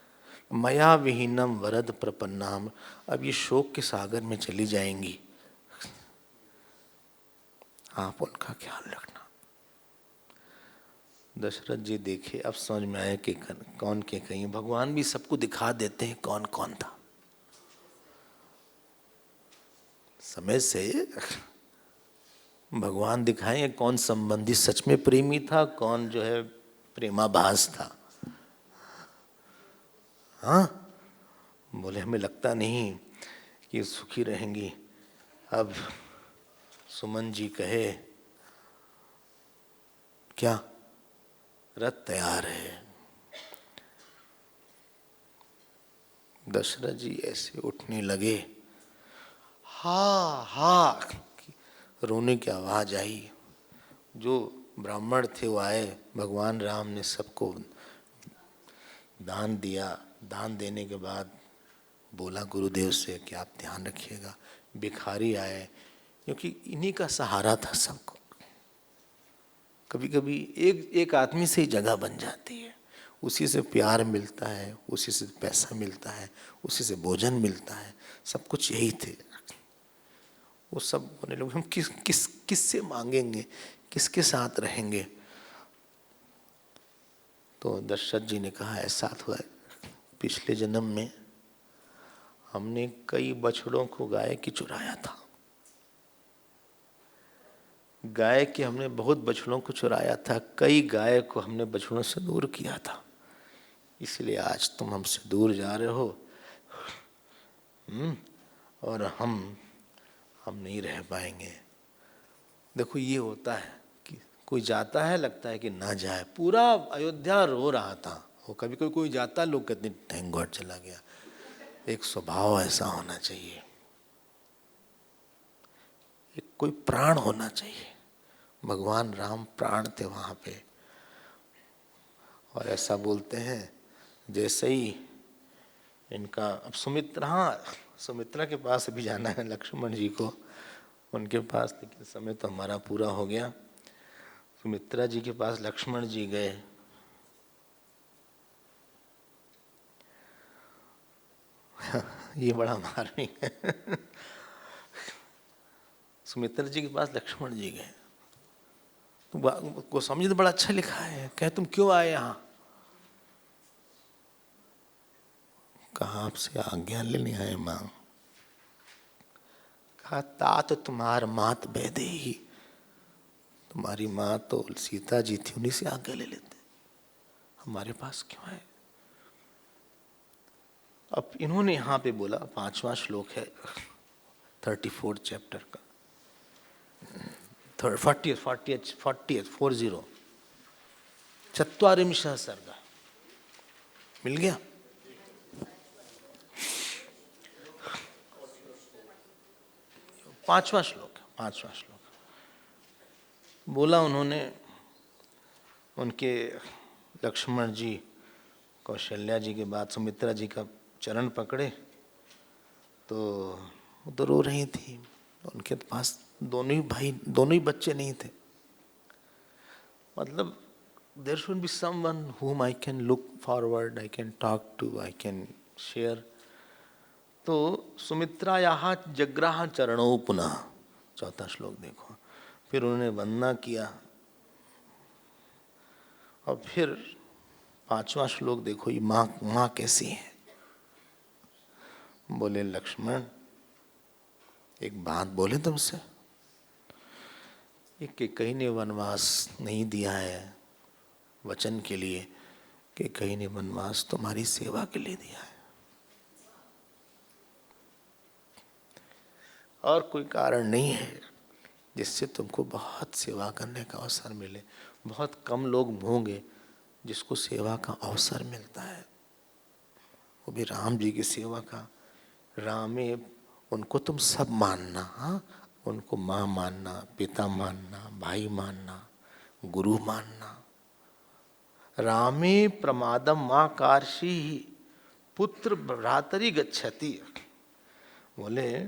मया विहीनम वरद प्रपन्नाम, अब ये शोक के सागर में चली जाएंगी, आप उनका ख्याल रखना। दशरथ जी देखे, अब समझ में आया कि कौन के कहीं। भगवान भी सबको दिखा देते हैं कौन कौन था। समय से भगवान दिखाएंगे कौन संबंधी सच में प्रेमी था, कौन जो है प्रेमाभास था। हाँ, बोले हमें लगता नहीं कि सुखी रहेंगी। अब सुमन जी कहे क्या, रथ तैयार है। दशरथ जी ऐसे उठने लगे, हा हा रोने की आवाज आई। जो ब्राह्मण थे वो आए, भगवान राम ने सबको दान दिया। दान देने के बाद बोला गुरुदेव से कि आप ध्यान रखिएगा। भिखारी आए, क्योंकि इन्हीं का सहारा था सबको। कभी कभी एक आदमी से ही जगह बन जाती है, उसी से प्यार मिलता है, उसी से पैसा मिलता है, उसी से भोजन मिलता है, सब कुछ यही थे। वो सब बोले लोग हम किससे मांगेंगे, किसके साथ रहेंगे। तो दशरथ जी ने कहा ऐसा हुआ पिछले जन्म में हमने कई बछड़ों को गाय की चुराया था। गाय के हमने बहुत बछड़ों को चुराया था, कई गाय को हमने बछड़ों से दूर किया था, इसलिए आज तुम हमसे दूर जा रहे हो। और हम नहीं रह पाएंगे। देखो ये होता है कि कोई जाता है, लगता है कि ना जाए, पूरा अयोध्या रो रहा था। वो कभी कोई जाता, लोग कहते थैंक गॉड चला गया। एक स्वभाव ऐसा होना चाहिए, एक कोई प्राण होना चाहिए। भगवान राम प्राण थे वहां पे। और ऐसा बोलते हैं जैसे ही इनका अब सुमित्रा के पास अभी जाना है लक्ष्मण जी को, उनके पास, लेकिन समय तो हमारा पूरा हो गया। सुमित्रा जी के पास लक्ष्मण जी गए। ये बड़ा मार्मिक है। सुमित्रा जी के पास लक्ष्मण जी गए, तो गोस्वामी जी तो बड़ा अच्छा लिखा है, कहे तुम क्यों आए यहाँ? कहा आपसे आज्ञा लेने आए मां। कहा तात तुम्हार मात बैदे ही, तुम्हारी माँ तो सीता जी थी, उन्हीं से आज्ञा ले लेते, हमारे पास क्यों है? अब इन्होंने यहाँ पे बोला, 5वां श्लोक है 34 चैप्टर का, 40 चत्वारिंशः सर्ग मिल गया। पांचवा श्लोक बोला उन्होंने, उनके लक्ष्मण जी कौशल्या जी के बाद सुमित्रा जी का चरण पकड़े तो वो तो रो रही थी। उनके पास दोनों ही बच्चे नहीं थे। मतलब there should be someone whom I can look forward, I can talk to, I can share. तो सुमित्रायाः जग्राह चरणों पुनः, 4था श्लोक देखो। फिर उन्होंने वंदना किया। और फिर 5वां श्लोक देखो, ये माँ कैसी है। बोले लक्ष्मण एक बात बोले तुमसे, कि कहीं ने वनवास नहीं दिया है वचन के लिए, कि कहीं ने वनवास तुम्हारी सेवा के लिए दिया है, और कोई कारण नहीं है जिससे तुमको बहुत सेवा करने का अवसर मिले। बहुत कम लोग होंगे जिसको सेवा का अवसर मिलता है, वो भी राम जी की सेवा का। रामे उनको तुम सब मानना, हाँ, उनको माँ मानना, पिता मानना, भाई मानना, गुरु मानना। रामे प्रमादम माँ कार्षी पुत्र भ्रातरी गच्छति। बोले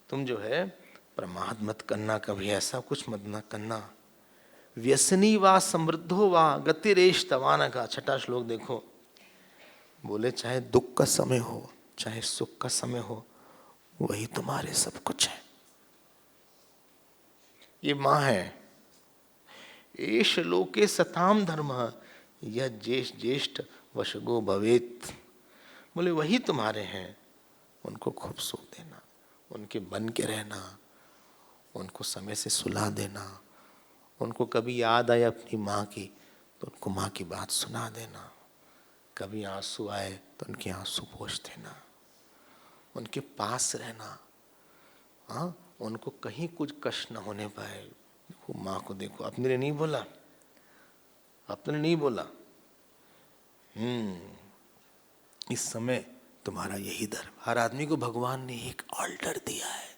तुम जो है प्रमाद मत करना, कभी ऐसा कुछ मत न करना। व्यसनी वा समृद्धो वा गतिरेश तवान का 6ठा श्लोक देखो। बोले चाहे दुख का समय हो, चाहे सुख का समय हो, वही तुम्हारे सब कुछ है। ये माँ है। एष लोके सताम धर्म यह ज्येष्ठ वशगो भवेत। बोले वही तुम्हारे हैं, उनको खूब सुख देना, उनके बन के रहना, उनको समय से सुला देना। उनको कभी याद आए अपनी माँ की तो उनको माँ की बात सुना देना। कभी आंसू आए तो उनके आंसू पोंछ देना, उनके पास रहना। हाँ, उनको कहीं कुछ कष्ट न होने पाए। देखो माँ को देखो, अपने लिए नहीं बोला, अपने नहीं बोला। इस समय तुम्हारा यही धर्म। हर आदमी को भगवान ने एक ऑल्टर दिया है,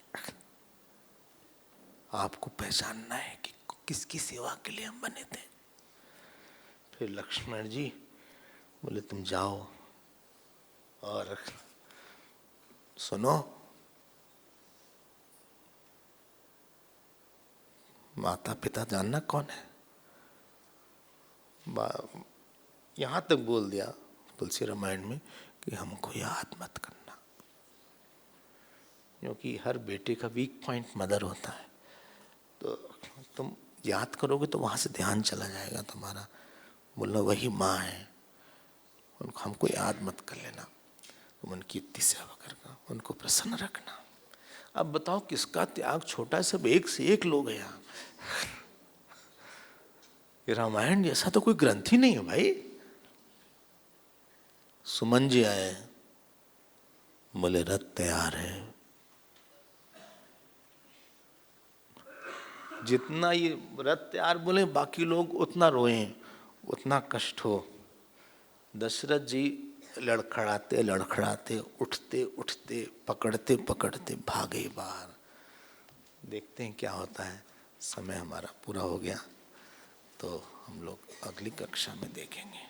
आपको पहचानना है कि किसकी सेवा के लिए हम बने थे। फिर लक्ष्मण जी बोले तुम जाओ और सुनो, माता पिता जानना कौन है? यहां तक बोल दिया तुलसी रामायण में कि हमको याद मत करना, क्योंकि हर बेटे का वीक पॉइंट मदर होता है। तो तुम याद करोगे तो वहां से ध्यान चला जाएगा तुम्हारा, बोलना वही माँ है, उनको हमको याद मत कर लेना, तुम उनकी इतनी सेवा करना, उनको प्रसन्न रखना। अब बताओ किसका त्याग छोटा, सब एक से एक लोग हैं यहाँ। रामायण जैसा तो कोई ग्रंथ ही नहीं है भाई। सुमन जी आए, बोले रथ तैयार है। जितना ये रथ तैयार बोले बाकी लोग उतना रोए, उतना कष्ट हो। दशरथ जी लड़खड़ाते लड़खड़ाते उठते उठते पकड़ते पकड़ते भागे बाहर। देखते हैं क्या होता है। समय हमारा पूरा हो गया, तो हम लोग अगली कक्षा में देखेंगे।